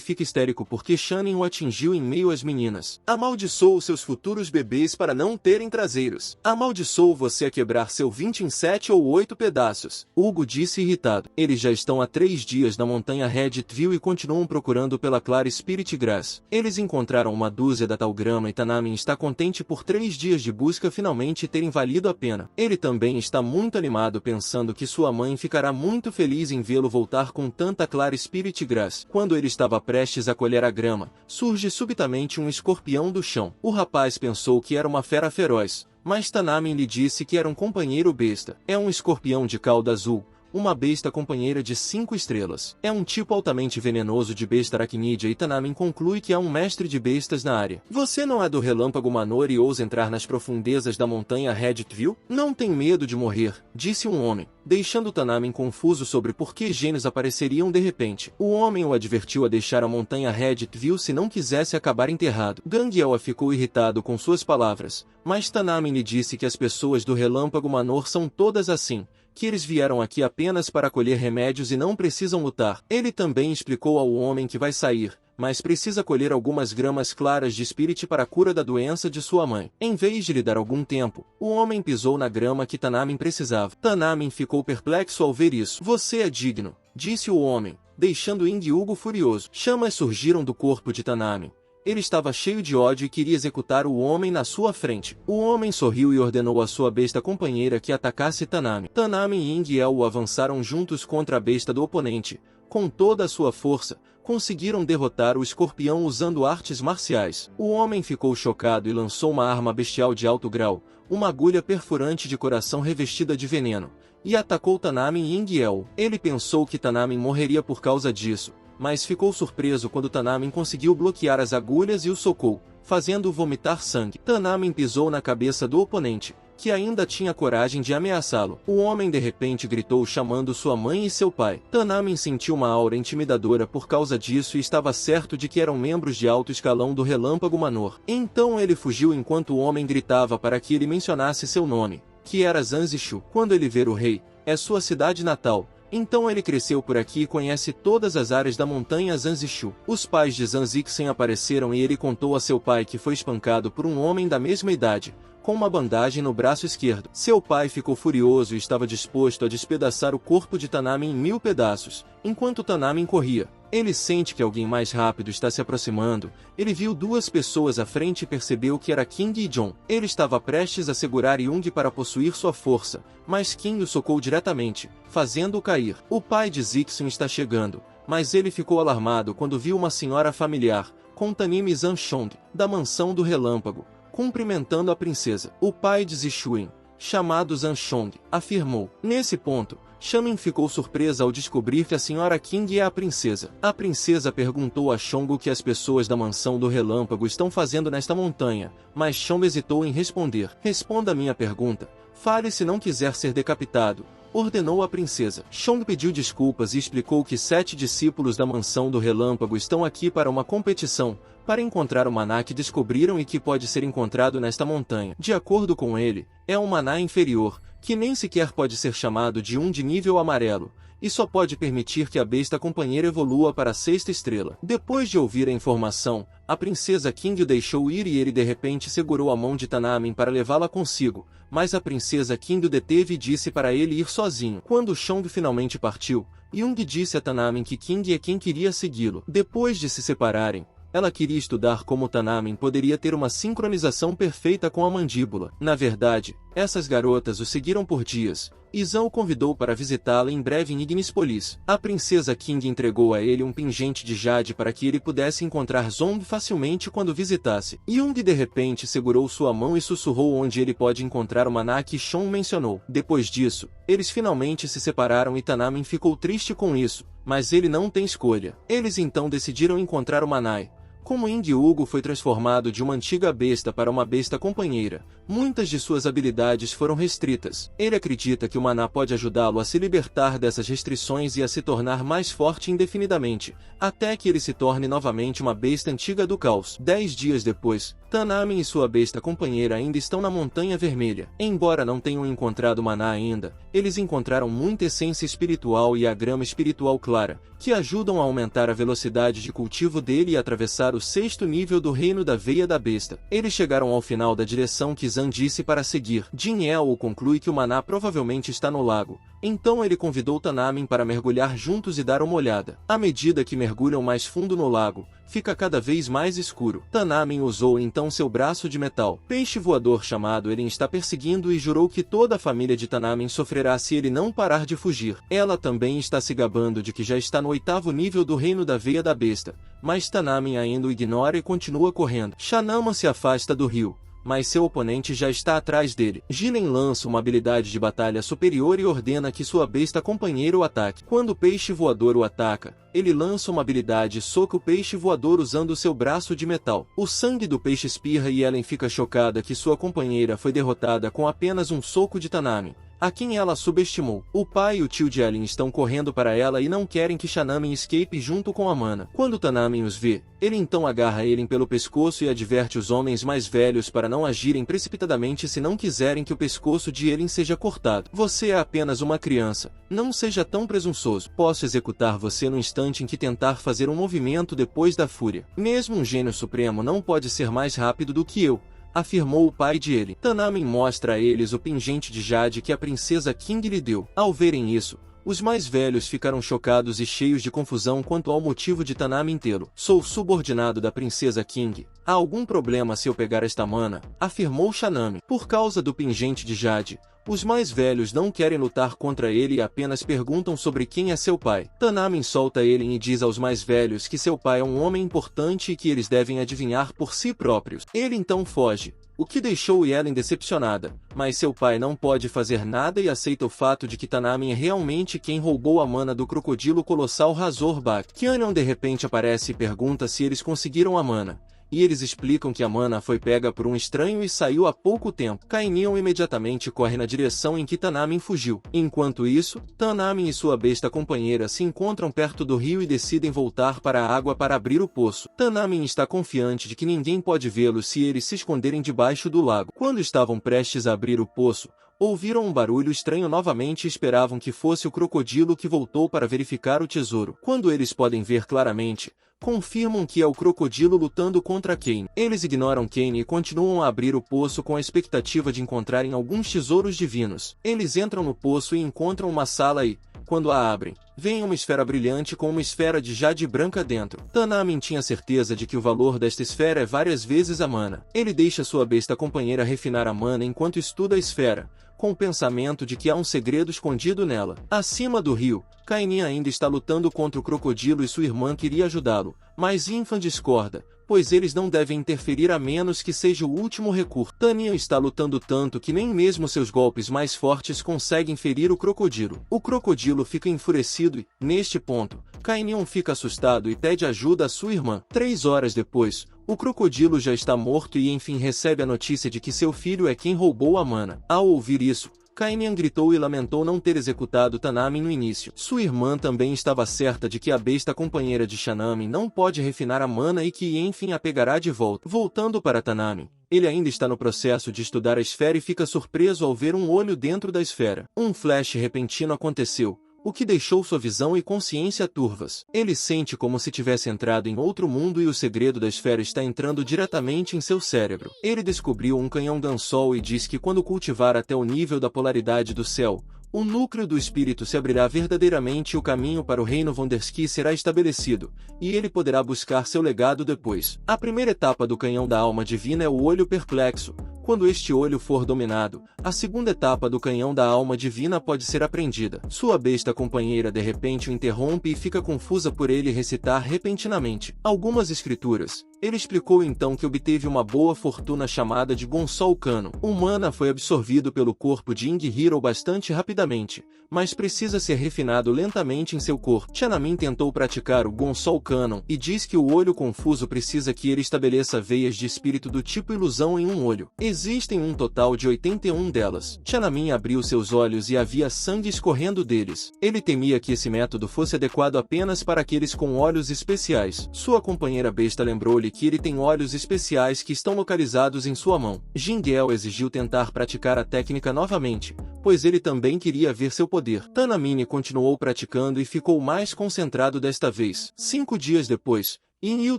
fica histérico porque Shannon o atingiu em meio às meninas. Amaldiçoou seus futuros bebês para não terem traseiros. Amaldiçoou você a quebrar seu 20 em 7 ou 8 pedaços. Hugo disse irritado. Eles já estão há 3 dias na montanha Redditville e continuam procurando pela Clara Spirit Grass. Eles encontraram uma dúzia da tal grama e Tanamin está contente por 3 dias de busca finalmente terem valido a pena. Ele também está muito animado pensando que sua mãe ficará muito feliz em vê-lo voltar com tanta Clara Spirit Grass. Quando ele estava prestes a colher a grama, surge subitamente um escorpião do chão. O rapaz pensou que era uma fera feroz, mas Tanamin lhe disse que era um companheiro besta. É um escorpião de cauda azul, uma besta companheira de 5 estrelas. É um tipo altamente venenoso de besta aracnídea e Tanamin conclui que há um mestre de bestas na área. Você não é do Relâmpago Manor e ousa entrar nas profundezas da montanha Redditville? Não tem medo de morrer, disse um homem, deixando Tanamin confuso sobre por que gênios apareceriam de repente. O homem o advertiu a deixar a montanha Redditville se não quisesse acabar enterrado. Gangiel ficou irritado com suas palavras, mas Tanamin lhe disse que as pessoas do Relâmpago Manor são todas assim, que eles vieram aqui apenas para colher remédios e não precisam lutar. Ele também explicou ao homem que vai sair, mas precisa colher algumas gramas claras de Spirit para a cura da doença de sua mãe. Em vez de lhe dar algum tempo, o homem pisou na grama que Tanamin precisava. Tanamin ficou perplexo ao ver isso. Você é digno, disse o homem, deixando Ying-Hugo furioso. Chamas surgiram do corpo de Tanamin. Ele estava cheio de ódio e queria executar o homem na sua frente. O homem sorriu e ordenou à sua besta companheira que atacasse Tanamin. Tanamin e Ying-El avançaram juntos contra a besta do oponente. Com toda a sua força, conseguiram derrotar o escorpião usando artes marciais. O homem ficou chocado e lançou uma arma bestial de alto grau, uma agulha perfurante de coração revestida de veneno, e atacou Tanamin e Ying-El. Ele pensou que Tanamin morreria por causa disso, mas ficou surpreso quando Tanamin conseguiu bloquear as agulhas e o socou, fazendo-o vomitar sangue. Tanamin pisou na cabeça do oponente, que ainda tinha coragem de ameaçá-lo. O homem de repente gritou chamando sua mãe e seu pai. Tanamin sentiu uma aura intimidadora por causa disso e estava certo de que eram membros de alto escalão do Relâmpago Manor. Então ele fugiu enquanto o homem gritava para que ele mencionasse seu nome, que era Zanzixu. Quando ele ver o rei, é sua cidade natal. Então ele cresceu por aqui e conhece todas as áreas da montanha Zanzixu. Os pais de Zanzixen apareceram e ele contou a seu pai que foi espancado por um homem da mesma idade, com uma bandagem no braço esquerdo. Seu pai ficou furioso e estava disposto a despedaçar o corpo de Tanamin em 1000 pedaços, enquanto Tanamin corria. Ele sente que alguém mais rápido está se aproximando. Ele viu duas pessoas à frente e percebeu que era King e John. Ele estava prestes a segurar Young para possuir sua força, mas King o socou diretamente, fazendo-o cair. O pai de Zixon está chegando, mas ele ficou alarmado quando viu uma senhora familiar, com Tanime Zanshong, da mansão do relâmpago, cumprimentando a princesa. O pai de Zixuan, chamado Zanshong, afirmou. Nesse ponto, Shamin ficou surpresa ao descobrir que a senhora King é a princesa. A princesa perguntou a Shong o que as pessoas da mansão do relâmpago estão fazendo nesta montanha, mas Shong hesitou em responder. Responda a minha pergunta. Fale se não quiser ser decapitado, ordenou a princesa. Shong pediu desculpas e explicou que 7 discípulos da mansão do relâmpago estão aqui para uma competição, para encontrar o maná que descobriram e que pode ser encontrado nesta montanha. De acordo com ele, é um maná inferior, que nem sequer pode ser chamado de um de nível amarelo, e só pode permitir que a besta companheira evolua para a 6ª estrela. Depois de ouvir a informação, a princesa King o deixou ir e ele de repente segurou a mão de Tanamin para levá-la consigo, mas a princesa King o deteve e disse para ele ir sozinho. Quando Shong finalmente partiu, Young disse a Tanamin que King é quem queria segui-lo. Depois de se separarem, ela queria estudar como Tanamin poderia ter uma sincronização perfeita com a mandíbula. Na verdade, essas garotas o seguiram por dias. Izan o convidou para visitá-la em breve em Ignispolis. A princesa King entregou a ele um pingente de jade para que ele pudesse encontrar Zong facilmente quando visitasse. Young de repente segurou sua mão e sussurrou onde ele pode encontrar o maná que Shong mencionou. Depois disso, eles finalmente se separaram e Tanamin ficou triste com isso, mas ele não tem escolha. Eles então decidiram encontrar o maná. Como Ying-Hugo foi transformado de uma antiga besta para uma besta companheira, muitas de suas habilidades foram restritas. Ele acredita que o maná pode ajudá-lo a se libertar dessas restrições e a se tornar mais forte indefinidamente, até que ele se torne novamente uma besta antiga do caos. 10 dias depois, Tanamin e sua besta companheira ainda estão na Montanha Vermelha. Embora não tenham encontrado o maná ainda, eles encontraram muita essência espiritual e a grama espiritual clara, que ajudam a aumentar a velocidade de cultivo dele e atravessar o 6º nível do reino da veia da besta. Eles chegaram ao final da direção que Zan disse para seguir. Jin-El conclui que o maná provavelmente está no lago. Então ele convidou Tanamin para mergulhar juntos e dar uma olhada. À medida que mergulham mais fundo no lago, fica cada vez mais escuro. Tanamin usou então seu braço de metal. Peixe voador chamado Eren está perseguindo e jurou que toda a família de Tanamin sofrerá se ele não parar de fugir. Ela também está se gabando de que já está no 8º nível do reino da veia da besta, mas Tanamin ainda o ignora e continua correndo. Shanama se afasta do rio, mas seu oponente já está atrás dele. Jiren lança uma habilidade de batalha superior e ordena que sua besta companheira o ataque. Quando o peixe voador o ataca, ele lança uma habilidade e soca o peixe voador usando seu braço de metal. O sangue do peixe espirra e Ellen fica chocada que sua companheira foi derrotada com apenas um soco de Tanamin. a quem ela subestimou. O pai e o tio de Ellen estão correndo para ela e não querem que Shanamin escape junto com Amana. Quando Tanamin os vê, ele então agarra Ellen pelo pescoço e adverte os homens mais velhos para não agirem precipitadamente se não quiserem que o pescoço de Ellen seja cortado. Você é apenas uma criança, não seja tão presunçoso. Posso executar você no instante em que tentar fazer um movimento depois da fúria. Mesmo um gênio supremo não pode ser mais rápido do que eu, afirmou o pai de Ellen. Tanamin mostra a eles o pingente de jade que a princesa King lhe deu. Ao verem isso, os mais velhos ficaram chocados e cheios de confusão quanto ao motivo de Tanamin tê-lo. Sou subordinado da princesa King. Há algum problema se eu pegar esta mana? Afirmou Shanamin. Por causa do pingente de jade, os mais velhos não querem lutar contra ele e apenas perguntam sobre quem é seu pai. Tanamin solta Ellen e diz aos mais velhos que seu pai é um homem importante e que eles devem adivinhar por si próprios. Ele então foge, o que deixou Ellen decepcionada, mas seu pai não pode fazer nada e aceita o fato de que Tanamin é realmente quem roubou a mana do crocodilo colossal Razorbak. Kianion de repente aparece e pergunta se eles conseguiram a mana, e eles explicam que a mana foi pega por um estranho e saiu há pouco tempo. Kainion imediatamente corre na direção em que Tanamin fugiu. Enquanto isso, Tanamin e sua besta companheira se encontram perto do rio e decidem voltar para a água para abrir o poço. Tanamin está confiante de que ninguém pode vê-los se eles se esconderem debaixo do lago. Quando estavam prestes a abrir o poço, ouviram um barulho estranho novamente e esperavam que fosse o crocodilo que voltou para verificar o tesouro. Quando eles podem ver claramente, confirmam que é o crocodilo lutando contra Kane. Eles ignoram Kane e continuam a abrir o poço com a expectativa de encontrarem alguns tesouros divinos. Eles entram no poço e encontram uma sala e, quando a abrem, veem uma esfera brilhante com uma esfera de jade branca dentro. Tanamin tinha certeza de que o valor desta esfera é várias vezes a mana. Ele deixa sua besta companheira refinar a mana enquanto estuda a esfera, com o pensamento de que há um segredo escondido nela. Acima do rio, Kainin ainda está lutando contra o crocodilo e sua irmã queria ajudá-lo, mas Infan discorda, pois eles não devem interferir a menos que seja o último recurso. Tanian está lutando tanto que nem mesmo seus golpes mais fortes conseguem ferir o crocodilo. O crocodilo fica enfurecido e, neste ponto, Kainion fica assustado e pede ajuda à sua irmã. 3 horas depois, o crocodilo já está morto e enfim recebe a notícia de que seu filho é quem roubou a mana. Ao ouvir isso, Kainian gritou e lamentou não ter executado Tanamin no início. Sua irmã também estava certa de que a besta companheira de Shanamin não pode refinar a mana e que enfim a pegará de volta. Voltando para Tanamin, ele ainda está no processo de estudar a esfera e fica surpreso ao ver um olho dentro da esfera. Um flash repentino aconteceu, o que deixou sua visão e consciência turvas. Ele sente como se tivesse entrado em outro mundo e o segredo da esfera está entrando diretamente em seu cérebro. Ele descobriu um canhão Gansol e diz que quando cultivar até o nível da polaridade do céu, o núcleo do espírito se abrirá verdadeiramente e o caminho para o reino Vonderski será estabelecido, e ele poderá buscar seu legado depois. A primeira etapa do canhão da alma divina é o olho perplexo. Quando este olho for dominado, a segunda etapa do canhão da alma divina pode ser aprendida. Sua besta companheira de repente o interrompe e fica confusa por ele recitar repentinamente algumas escrituras. Ele explicou então que obteve uma boa fortuna chamada de Gonsol Kano. O mana foi absorvido pelo corpo de Inghiro bastante rapidamente, mas precisa ser refinado lentamente em seu corpo. Shanamin tentou praticar o Gonsol Kano e diz que o olho confuso precisa que ele estabeleça veias de espírito do tipo ilusão em um olho. Existem um total de 81 delas. Shanamin abriu seus olhos e havia sangue escorrendo deles. Ele temia que esse método fosse adequado apenas para aqueles com olhos especiais. Sua companheira besta lembrou-lhe que ele tem olhos especiais que estão localizados em sua mão. Jingel exigiu tentar praticar a técnica novamente, pois ele também queria ver seu poder. Tanamin continuou praticando e ficou mais concentrado desta vez. 5 dias depois, Inil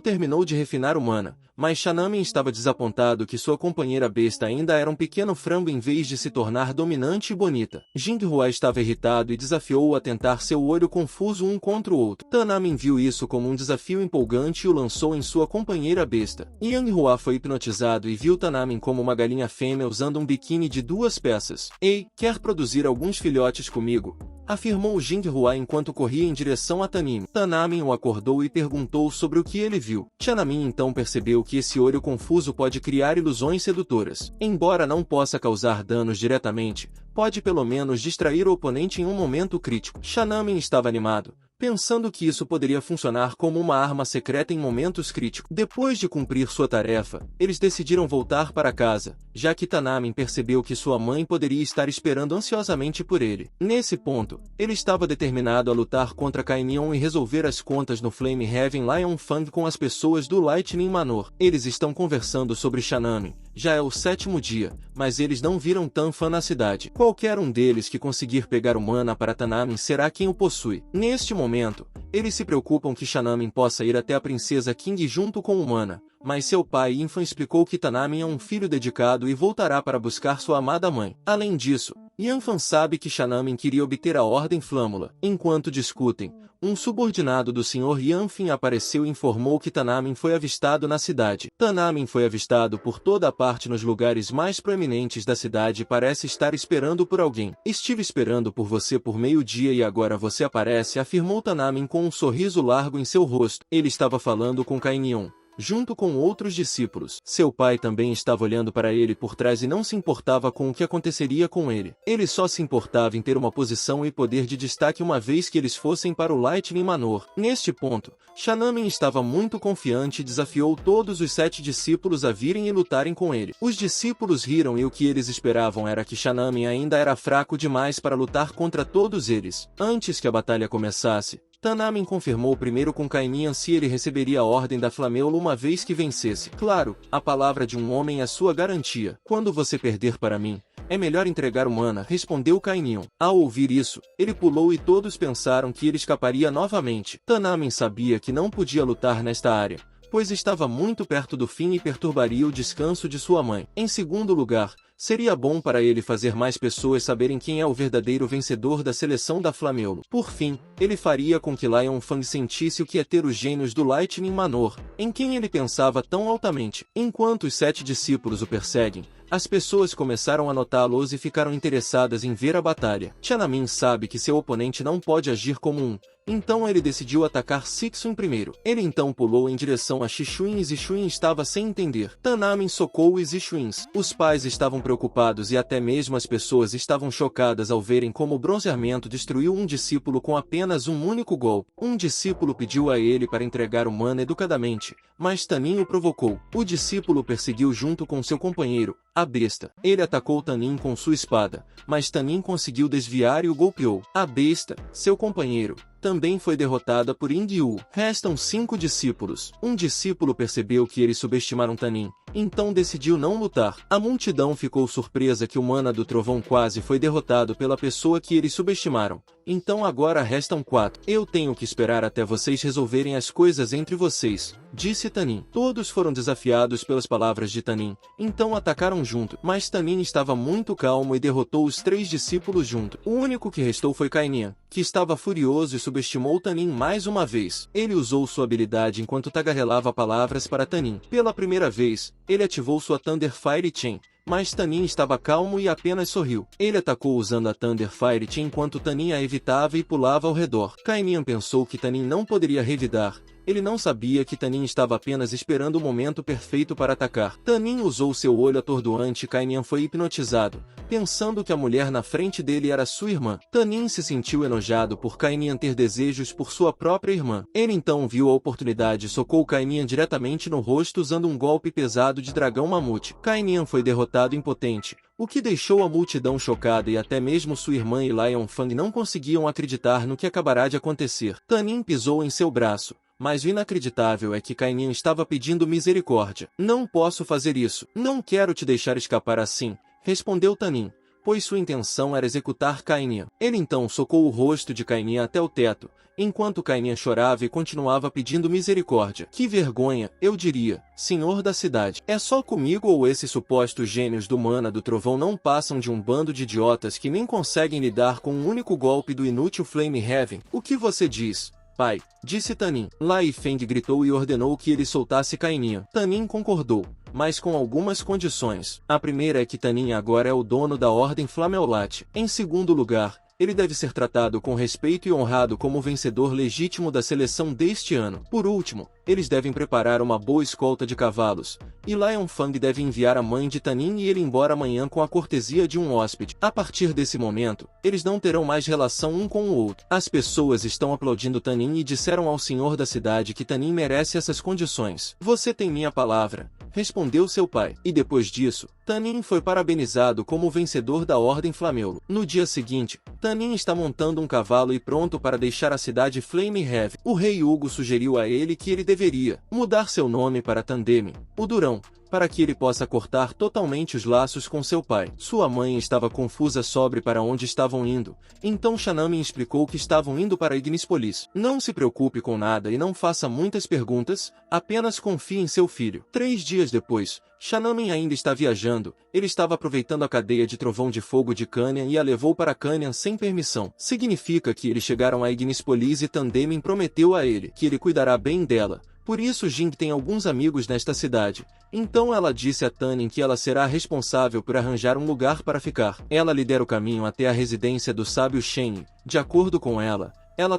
terminou de refinar o mana, mas Shanamin estava desapontado que sua companheira besta ainda era um pequeno frango em vez de se tornar dominante e bonita. Jinghua estava irritado e desafiou-o a tentar seu olho confuso um contra o outro. Tanamin viu isso como um desafio empolgante e o lançou em sua companheira besta. Yanghua foi hipnotizado e viu Tanamin como uma galinha fêmea usando um biquíni de 2 peças. Ei, quer produzir alguns filhotes comigo? Afirmou Jinghua enquanto corria em direção a Tanamin. Tanamin o acordou e perguntou sobre o que ele viu. Shanamin então percebeu que esse olho confuso pode criar ilusões sedutoras. Embora não possa causar danos diretamente, pode pelo menos distrair o oponente em um momento crítico. Shanamin estava animado, pensando que isso poderia funcionar como uma arma secreta em momentos críticos. Depois de cumprir sua tarefa, eles decidiram voltar para casa, já que Tanamin percebeu que sua mãe poderia estar esperando ansiosamente por ele. Nesse ponto, ele estava determinado a lutar contra Kainion e resolver as contas no Flame Heaven Lion Fang com as pessoas do Lightning Manor. Eles estão conversando sobre Shanamin. Já é o 7º dia, mas eles não viram Tanfan na cidade. Qualquer um deles que conseguir pegar o mana para Tanamin será quem o possui. Neste momento, eles se preocupam que Shanamin possa ir até a princesa King junto com o mana, mas seu pai Infan explicou que Tanamin é um filho dedicado e voltará para buscar sua amada mãe. Além disso, Yanfan sabe que Shanamin queria obter a Ordem Flâmula. Enquanto discutem, um subordinado do Sr. Yanfin apareceu e informou que Tanamin foi avistado na cidade. Tanamin foi avistado por toda a parte nos lugares mais proeminentes da cidade e parece estar esperando por alguém. Estive esperando por você por meio-dia e agora você aparece, afirmou Tanamin com um sorriso largo em seu rosto. Ele estava falando com Kainion, junto com outros discípulos. Seu pai também estava olhando para ele por trás e não se importava com o que aconteceria com ele. Ele só se importava em ter uma posição e poder de destaque uma vez que eles fossem para o Lightning Manor. Neste ponto, Shanamin estava muito confiante e desafiou todos os 7 discípulos a virem e lutarem com ele. Os discípulos riram e o que eles esperavam era que Shanamin ainda era fraco demais para lutar contra todos eles. Antes que a batalha começasse, Tanamin confirmou primeiro com Kainian se ele receberia a ordem da Flameula uma vez que vencesse. Claro, a palavra de um homem é sua garantia. Quando você perder para mim, é melhor entregar o mana, respondeu Kainion. Ao ouvir isso, ele pulou e todos pensaram que ele escaparia novamente. Tanamin sabia que não podia lutar nesta área, pois estava muito perto do fim e perturbaria o descanso de sua mãe. Em segundo lugar, seria bom para ele fazer mais pessoas saberem quem é o verdadeiro vencedor da seleção da Flameula. Por fim, ele faria com que Lion Fang sentisse o que é ter os gênios do Lightning Manor, em quem ele pensava tão altamente. Enquanto os 7 discípulos o perseguem, as pessoas começaram a notá-los e ficaram interessadas em ver a batalha. Shanamin sabe que seu oponente não pode agir como então ele decidiu atacar Sixun primeiro. Ele então pulou em direção a Xixuin e Zixuin estava sem entender. Tanamin socou os Zixuins. Os pais estavam preocupados e até mesmo as pessoas estavam chocadas ao verem como o bronzeamento destruiu um discípulo com apenas um único golpe. Um discípulo pediu a ele para entregar o mana educadamente, mas Tanin o provocou. O discípulo perseguiu junto com seu companheiro, a besta. Ele atacou Tanin com sua espada, mas Tanin conseguiu desviar e o golpeou. A besta, seu companheiro, também foi derrotada por Ingyu. Restam 5 discípulos. Um discípulo percebeu que eles subestimaram Tanin, então decidiu não lutar. A multidão ficou surpresa que o mana do trovão quase foi derrotado pela pessoa que eles subestimaram. Então agora restam 4. Eu tenho que esperar até vocês resolverem as coisas entre vocês, disse Tanin. Todos foram desafiados pelas palavras de Tanin, então atacaram junto. Mas Tanin estava muito calmo e derrotou os 3 discípulos junto. O único que restou foi Kainian, que estava furioso e subestimou Tanin mais uma vez. Ele usou sua habilidade enquanto tagarelava palavras para Tanin. Pela primeira vez, ele ativou sua Thunder Fire Chain, mas Tanin estava calmo e apenas sorriu. Ele atacou usando a Thunder Fire Chain enquanto Tanin a evitava e pulava ao redor. Kainian pensou que Tanin não poderia revidar. Ele não sabia que Tanin estava apenas esperando o momento perfeito para atacar. Tanin usou seu olho atordoante e Kainian foi hipnotizado, pensando que a mulher na frente dele era sua irmã. Tanin se sentiu enojado por Kainian ter desejos por sua própria irmã. Ele então viu a oportunidade e socou Kainian diretamente no rosto usando um golpe pesado de dragão mamute. Kainian foi derrotado impotente, o que deixou a multidão chocada e até mesmo sua irmã e Lion Fang não conseguiam acreditar no que acabará de acontecer. Tanin pisou em seu braço, mas o inacreditável é que Kainian estava pedindo misericórdia. Não posso fazer isso. Não quero te deixar escapar assim, respondeu Tanin, pois sua intenção era executar Kainian. Ele então socou o rosto de Kainian até o teto, enquanto Kainian chorava e continuava pedindo misericórdia. Que vergonha, eu diria, senhor da cidade. É só comigo ou esses supostos gênios do mana do trovão não passam de um bando de idiotas que nem conseguem lidar com um único golpe do inútil Flame Heaven? O que você diz, pai? Disse Tanin. Lai Feng gritou e ordenou que ele soltasse Kainian. Tanin concordou, mas com algumas condições. A primeira é que Tanin agora é o dono da Ordem Flameolate. Em segundo lugar, Ele deve ser tratado com respeito e honrado como o vencedor legítimo da seleção deste ano. Por último, eles devem preparar uma boa escolta de cavalos, e Lion Fang deve enviar a mãe de Tanin e ele embora amanhã com a cortesia de um hóspede. A partir desse momento, eles não terão mais relação um com o outro. As pessoas estão aplaudindo Tanin e disseram ao senhor da cidade que Tanin merece essas condições. Você tem minha palavra, respondeu seu pai. E depois disso, Tanin foi parabenizado como o vencedor da Ordem Flamelo. No dia seguinte, Tanin está montando um cavalo e pronto para deixar a cidade Flame Heavy. O rei Hugo sugeriu a ele que ele deveria mudar seu nome para Tandemi, o Durão, para que ele possa cortar totalmente os laços com seu pai. Sua mãe estava confusa sobre para onde estavam indo, então Shanamin explicou que estavam indo para Ignispolis. Não se preocupe com nada e não faça muitas perguntas, apenas confie em seu filho. 3 dias depois, Shanamin ainda está viajando, ele estava aproveitando a cadeia de trovão de fogo de Canaan e a levou para Canaan sem permissão. Significa que eles chegaram a Ignispolis e Tandemin prometeu a ele que ele cuidará bem dela. Por isso Jing tem alguns amigos nesta cidade. Então ela disse a Tanin que ela será responsável por arranjar um lugar para ficar. Ela lhe dera o caminho até a residência do sábio Shen. De acordo com ela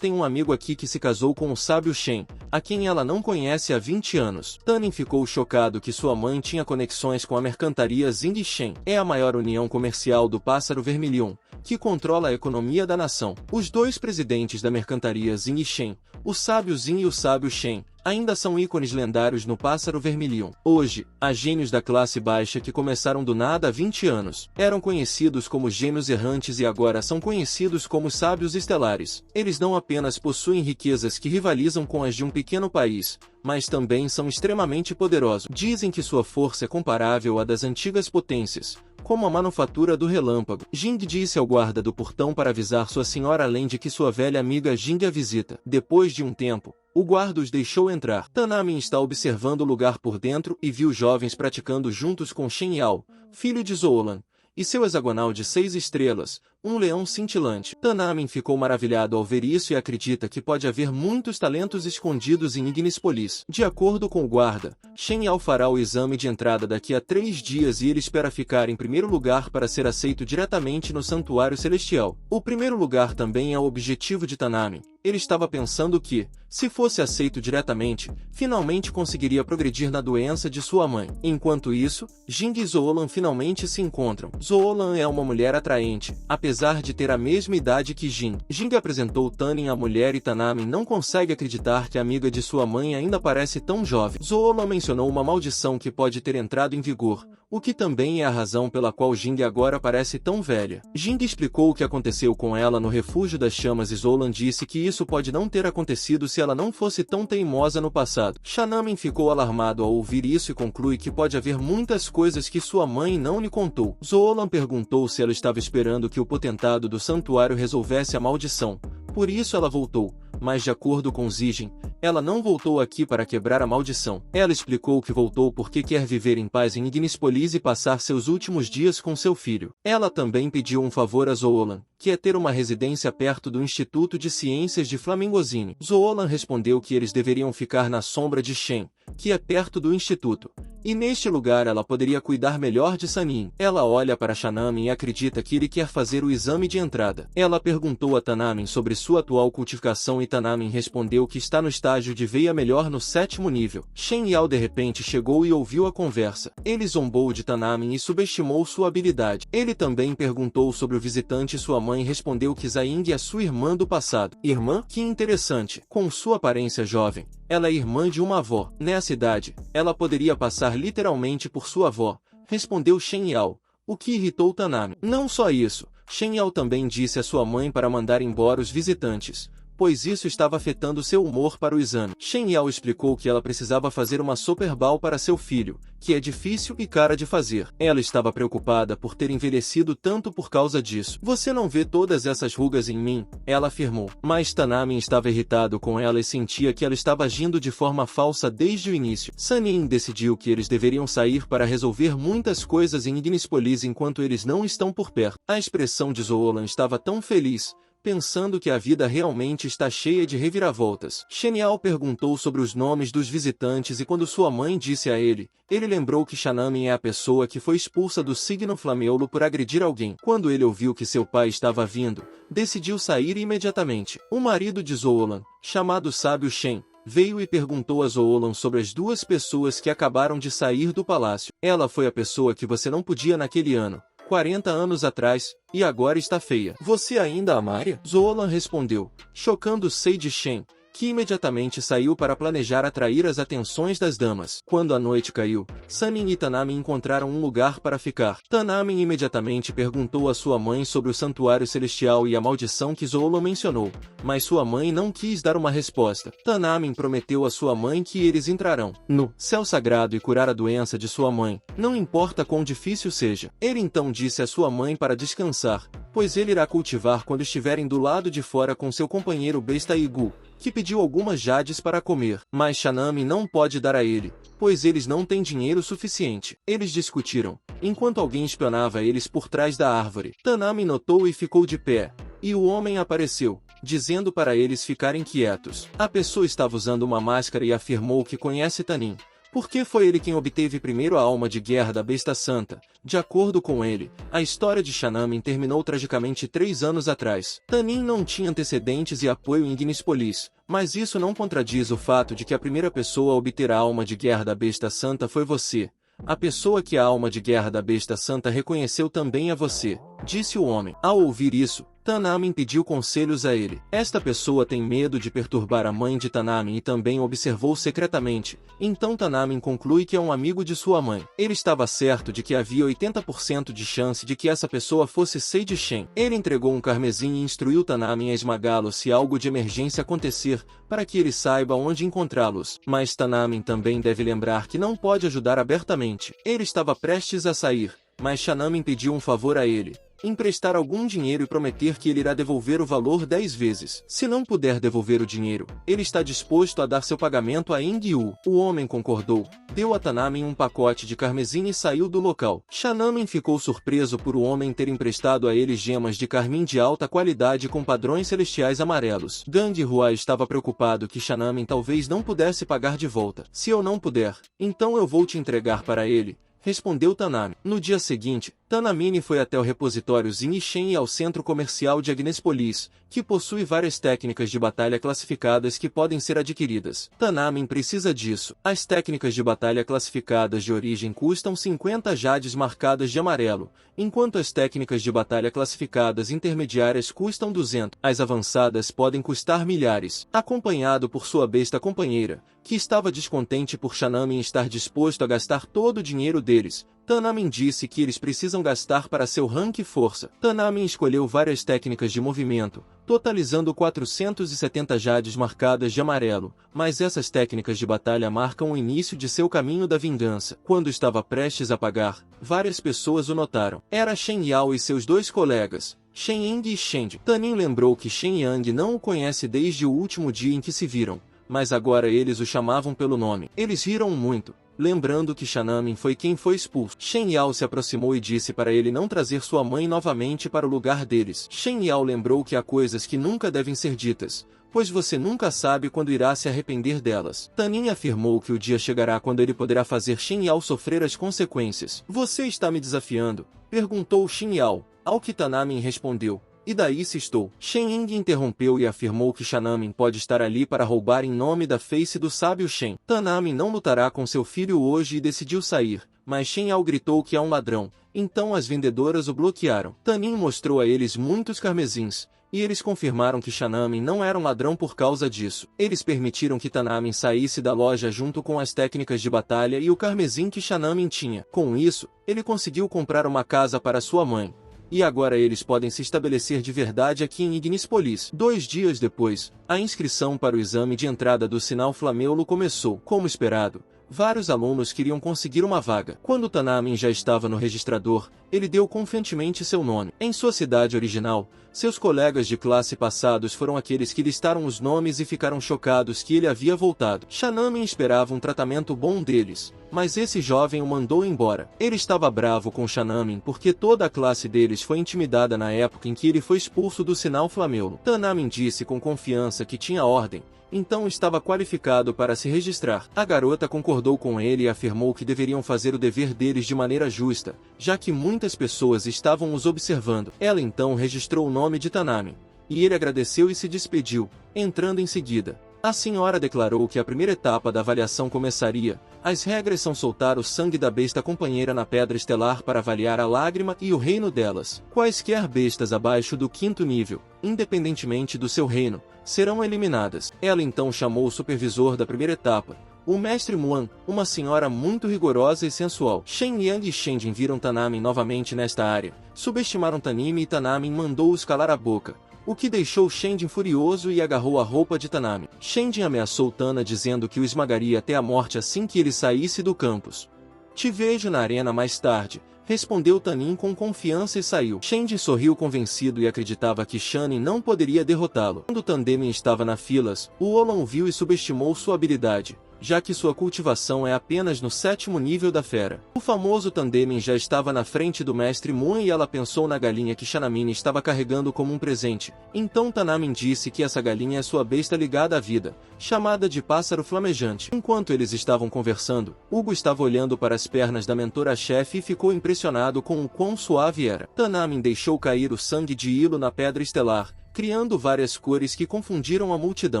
tem um amigo aqui que se casou com o sábio Shen, a quem ela não conhece há 20 anos. Tanin ficou chocado que sua mãe tinha conexões com a mercantaria Zing Shen. É a maior união comercial do Pássaro Vermilion, que controla a economia da nação. Os 2 presidentes da mercantaria Zing Shen, o sábio Zing e o sábio Shen, ainda são ícones lendários no Pássaro Vermilion. Hoje, há gênios da classe baixa que começaram do nada há 20 anos. Eram conhecidos como gênios errantes e agora são conhecidos como sábios estelares. Eles não apenas possuem riquezas que rivalizam com as de um pequeno país, mas também são extremamente poderosos. Dizem que sua força é comparável à das antigas potências, como a manufatura do relâmpago. Jing disse ao guarda do portão para avisar sua senhora além de que sua velha amiga Jing a visita. Depois de um tempo, o guarda os deixou entrar. Tanamin está observando o lugar por dentro e viu jovens praticando juntos com Shen Yao, filho de Zoolan, e seu hexagonal de 6 estrelas, um leão cintilante. Tanamin ficou maravilhado ao ver isso e acredita que pode haver muitos talentos escondidos em Ignispolis. De acordo com o guarda, Shen Yao fará o exame de entrada daqui a 3 dias e ele espera ficar em primeiro lugar para ser aceito diretamente no Santuário Celestial. O primeiro lugar também é o objetivo de Tanamin. Ele estava pensando que, se fosse aceito diretamente, finalmente conseguiria progredir na doença de sua mãe. Enquanto isso, Jing e Zoolan finalmente se encontram. Zoolan é uma mulher atraente, apesar de ter a mesma idade que Jing. Jing apresentou Tanin à mulher e Tanamin não consegue acreditar que a amiga de sua mãe ainda parece tão jovem. Zoolan mencionou uma maldição que pode ter entrado em vigor, o que também é a razão pela qual Jing agora parece tão velha. Jing explicou o que aconteceu com ela no Refúgio das Chamas e Zoolan disse que isso pode não ter acontecido se ela não fosse tão teimosa no passado. Shanamin ficou alarmado ao ouvir isso e conclui que pode haver muitas coisas que sua mãe não lhe contou. Zoolan perguntou se ela estava esperando que o potentado do santuário resolvesse a maldição. Por isso ela voltou, mas de acordo com Zigen, ela não voltou aqui para quebrar a maldição. Ela explicou que voltou porque quer viver em paz em Ignispolis e passar seus últimos dias com seu filho. Ela também pediu um favor a Zoolan, que é ter uma residência perto do Instituto de Ciências de Flamingosine. Zoolan respondeu que eles deveriam ficar na sombra de Shen, que é perto do Instituto, e neste lugar ela poderia cuidar melhor de Sanin. Ela olha para Shanamin e acredita que ele quer fazer o exame de entrada. Ela perguntou a Tanamin sobre sua atual cultivação e Tanamin respondeu que está no estágio de veia melhor no 7º nível. Shen Yao de repente chegou e ouviu a conversa. Ele zombou de Tanamin e subestimou sua habilidade. Ele também perguntou sobre o visitante e sua mãe respondeu que Zaing é sua irmã do passado. Irmã? Que interessante. Com sua aparência jovem, ela é irmã de uma avó. Nessa idade, ela poderia passar literalmente por sua avó, respondeu Shen Yao, o que irritou Tanamin. Não só isso, Shen Yao também disse a sua mãe para mandar embora os visitantes, pois isso estava afetando seu humor para o exame. Shen Yao explicou que ela precisava fazer uma Super Ball para seu filho, que é difícil e cara de fazer. Ela estava preocupada por ter envelhecido tanto por causa disso. Você não vê todas essas rugas em mim? Ela afirmou. Mas Tanamin estava irritado com ela e sentia que ela estava agindo de forma falsa desde o início. Sanin decidiu que eles deveriam sair para resolver muitas coisas em Ignispolis enquanto eles não estão por perto. A expressão de Zoolan estava tão feliz, pensando que a vida realmente está cheia de reviravoltas. Shenial perguntou sobre os nomes dos visitantes e quando sua mãe disse a ele, ele lembrou que Shanamin é a pessoa que foi expulsa do signo Flameolo por agredir alguém. Quando ele ouviu que seu pai estava vindo, decidiu sair imediatamente. O marido de Zoolan, chamado Sábio Shen, veio e perguntou a Zoolan sobre as duas pessoas que acabaram de sair do palácio. Ela foi a pessoa que você não podia naquele ano, 40 anos atrás, e agora está feia. Você ainda a Maria? Zoolan respondeu, chocando Seiji Shen, que imediatamente saiu para planejar atrair as atenções das damas. Quando a noite caiu, Samin e Tanamin encontraram um lugar para ficar. Tanamin imediatamente perguntou a sua mãe sobre o santuário celestial e a maldição que Zoolan mencionou, mas sua mãe não quis dar uma resposta. Tanamin prometeu a sua mãe que eles entrarão no céu sagrado e curar a doença de sua mãe, não importa quão difícil seja. Ele então disse a sua mãe para descansar, pois ele irá cultivar quando estiverem do lado de fora com seu companheiro besta Igu, que pediu algumas jades para comer, mas Shanamin não pode dar a ele, pois eles não têm dinheiro suficiente. Eles discutiram, enquanto alguém espionava eles por trás da árvore. Tanamin notou e ficou de pé, e o homem apareceu, dizendo para eles ficarem quietos. A pessoa estava usando uma máscara e afirmou que conhece Tanin, porque foi ele quem obteve primeiro a alma de guerra da besta santa. De acordo com ele, a história de Shanamin terminou tragicamente 3 anos atrás. Tanin não tinha antecedentes e apoio em Ignispolis, mas isso não contradiz o fato de que a primeira pessoa a obter a alma de guerra da besta santa foi você. A pessoa que a alma de guerra da besta santa reconheceu também é você, disse o homem. Ao ouvir isso, Tanamin pediu conselhos a ele. Esta pessoa tem medo de perturbar a mãe de Tanamin e também observou secretamente. Então Tanamin conclui que é um amigo de sua mãe. Ele estava certo de que havia 80% de chance de que essa pessoa fosse Seiji Shen. Ele entregou um carmesim e instruiu Tanamin a esmagá-lo se algo de emergência acontecer, para que ele saiba onde encontrá-los. Mas Tanamin também deve lembrar que não pode ajudar abertamente. Ele estava prestes a sair, mas Shanamin pediu um favor a ele. Emprestar algum dinheiro e prometer que ele irá devolver o valor 10 vezes. Se não puder devolver o dinheiro, ele está disposto a dar seu pagamento a Ingyu. O homem concordou, deu a Tanamin um pacote de carmesim e saiu do local. Shanamin ficou surpreso por o homem ter emprestado a ele gemas de carmim de alta qualidade com padrões celestiais amarelos. Gang Hua estava preocupado que Shanamin talvez não pudesse pagar de volta. Se eu não puder, então eu vou te entregar para ele, respondeu Tanamin. No dia seguinte, Tanamine foi até o repositório Zinishen e ao centro comercial de Agnespolis, que possui várias técnicas de batalha classificadas que podem ser adquiridas. Tanamin precisa disso. As técnicas de batalha classificadas de origem custam 50 jades marcadas de amarelo, enquanto as técnicas de batalha classificadas intermediárias custam 200. As avançadas podem custar milhares. Acompanhado por sua besta companheira, que estava descontente por Shanamin estar disposto a gastar todo o dinheiro deles, Tanamin disse que eles precisam gastar para seu rank e força. Tanamin escolheu várias técnicas de movimento, totalizando 470 jades marcadas de amarelo, mas essas técnicas de batalha marcam o início de seu caminho da vingança. Quando estava prestes a pagar, várias pessoas o notaram. Era Shen Yao e seus 2 colegas, Shen Ying e Shenji. Tanin lembrou que Shen Yang não o conhece desde o último dia em que se viram, mas agora eles o chamavam pelo nome. Eles riram muito, lembrando que Shanamin foi quem foi expulso. Shen Yao se aproximou e disse para ele não trazer sua mãe novamente para o lugar deles. Shen Yao lembrou que há coisas que nunca devem ser ditas, pois você nunca sabe quando irá se arrepender delas. Tanin afirmou que o dia chegará quando ele poderá fazer Shen Yao sofrer as consequências. Você está me desafiando? Perguntou Shen Yao, ao que Tanamin respondeu. E daí se estou. Shen Ying interrompeu e afirmou que Shanamin pode estar ali para roubar em nome da face do sábio Shen. Tanamin não lutará com seu filho hoje e decidiu sair, mas Shen Yao gritou que é um ladrão, então as vendedoras o bloquearam. Tanin mostrou a eles muitos carmesins, e eles confirmaram que Shanamin não era um ladrão por causa disso. Eles permitiram que Tanamin saísse da loja junto com as técnicas de batalha e o carmesim que Shanamin tinha. Com isso, ele conseguiu comprar uma casa para sua mãe. E agora eles podem se estabelecer de verdade aqui em Ignispolis. 2 dias depois, a inscrição para o exame de entrada do sinal Flameolo começou. Como esperado, vários alunos queriam conseguir uma vaga. Quando Tanamin já estava no registrador, ele deu confiantemente seu nome. Em sua cidade original, Seus colegas de classe passados foram aqueles que listaram os nomes e ficaram chocados que ele havia voltado. Shanamin esperava um tratamento bom deles, mas esse jovem o mandou embora. Ele estava bravo com Shanamin porque toda a classe deles foi intimidada na época em que ele foi expulso do Sinal Flamelo. Tanamin disse com confiança que tinha ordem, então estava qualificado para se registrar. A garota concordou com ele e afirmou que deveriam fazer o dever deles de maneira justa, já que muitas pessoas estavam os observando. Ela então registrou o nome de Tanamin, e ele agradeceu e se despediu, entrando em seguida. A senhora declarou que a primeira etapa da avaliação começaria. As regras são soltar o sangue da besta companheira na Pedra Estelar para avaliar a lágrima e o reino delas. Quaisquer bestas abaixo do 5º nível, independentemente do seu reino, serão eliminadas. Ela então chamou o supervisor da primeira etapa, o Mestre Muan, uma senhora muito rigorosa e sensual. Shen Yang e Shenjin viram Tanamin novamente nesta área, subestimaram Tanime e Tanamin mandou-os calar a boca, o que deixou Shenjin furioso e agarrou a roupa de Tanamin. Shenjin ameaçou Tana dizendo que o esmagaria até a morte assim que ele saísse do campus. Te vejo na arena mais tarde, respondeu Tanin com confiança e saiu. Shenjin sorriu convencido e acreditava que Shannon não poderia derrotá-lo. Quando Tandemin estava na filas, o Olan viu e subestimou sua habilidade, já que sua cultivação é apenas no 7º nível da fera. O famoso Tandemin já estava na frente do Mestre Muan e ela pensou na galinha que Shanamin estava carregando como um presente. Então Tanamin disse que essa galinha é sua besta ligada à vida, chamada de pássaro flamejante. Enquanto eles estavam conversando, Hugo estava olhando para as pernas da mentora-chefe e ficou impressionado com o quão suave era. Tanamin deixou cair o sangue de Hilo na Pedra Estelar, criando várias cores que confundiram a multidão.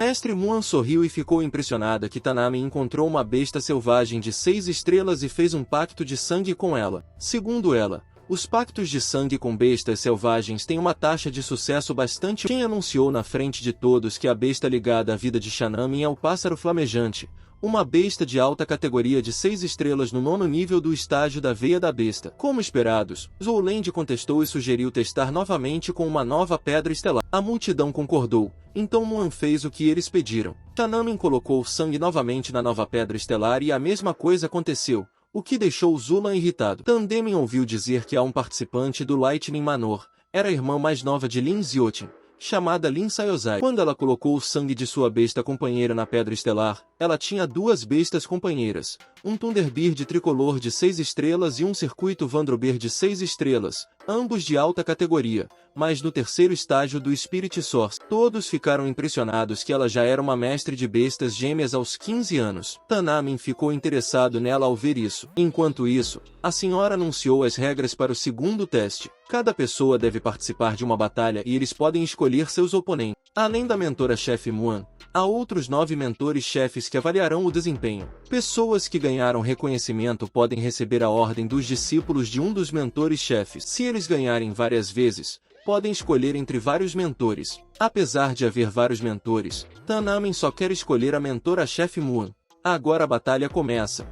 Mestre Muan sorriu e ficou impressionada que Tanamin encontrou uma besta selvagem de 6 estrelas e fez um pacto de sangue com ela. Segundo ela, os pactos de sangue com bestas selvagens têm uma taxa de sucesso bastante. Quem anunciou na frente de todos que a besta ligada à vida de Shanamin é o pássaro flamejante, uma besta de alta categoria de 6 estrelas no 9º nível do estágio da veia da besta. Como esperados, Zouland contestou e sugeriu testar novamente com uma nova pedra estelar. A multidão concordou, então Muan fez o que eles pediram. Shanamin colocou sangue novamente na nova pedra estelar e a mesma coisa aconteceu, o que deixou Zulan irritado. Tandemin ouviu dizer que há um participante do Lightning Manor, era a irmã mais nova de Lin Ziotin, chamada Lin Sayozai. Quando ela colocou o sangue de sua besta companheira na Pedra Estelar, ela tinha 2 bestas companheiras, um Thunderbird tricolor de 6 estrelas e um Circuito Vandrober de 6 estrelas, ambos de alta categoria, mas no 3º estágio do Spirit Source. Todos ficaram impressionados que ela já era uma mestre de bestas gêmeas aos 15 anos. Tanamin ficou interessado nela ao ver isso. Enquanto isso, a senhora anunciou as regras para o 2º teste. Cada pessoa deve participar de uma batalha e eles podem escolher seus oponentes. Além da mentora-chefe Muan, há outros 9 mentores-chefes que avaliarão o desempenho. Pessoas que ganharam reconhecimento podem receber a ordem dos discípulos de um dos mentores-chefes. Se eles ganharem várias vezes, podem escolher entre vários mentores. Apesar de haver vários mentores, Tanamin só quer escolher a mentora-chefe Muan. Agora a batalha começa.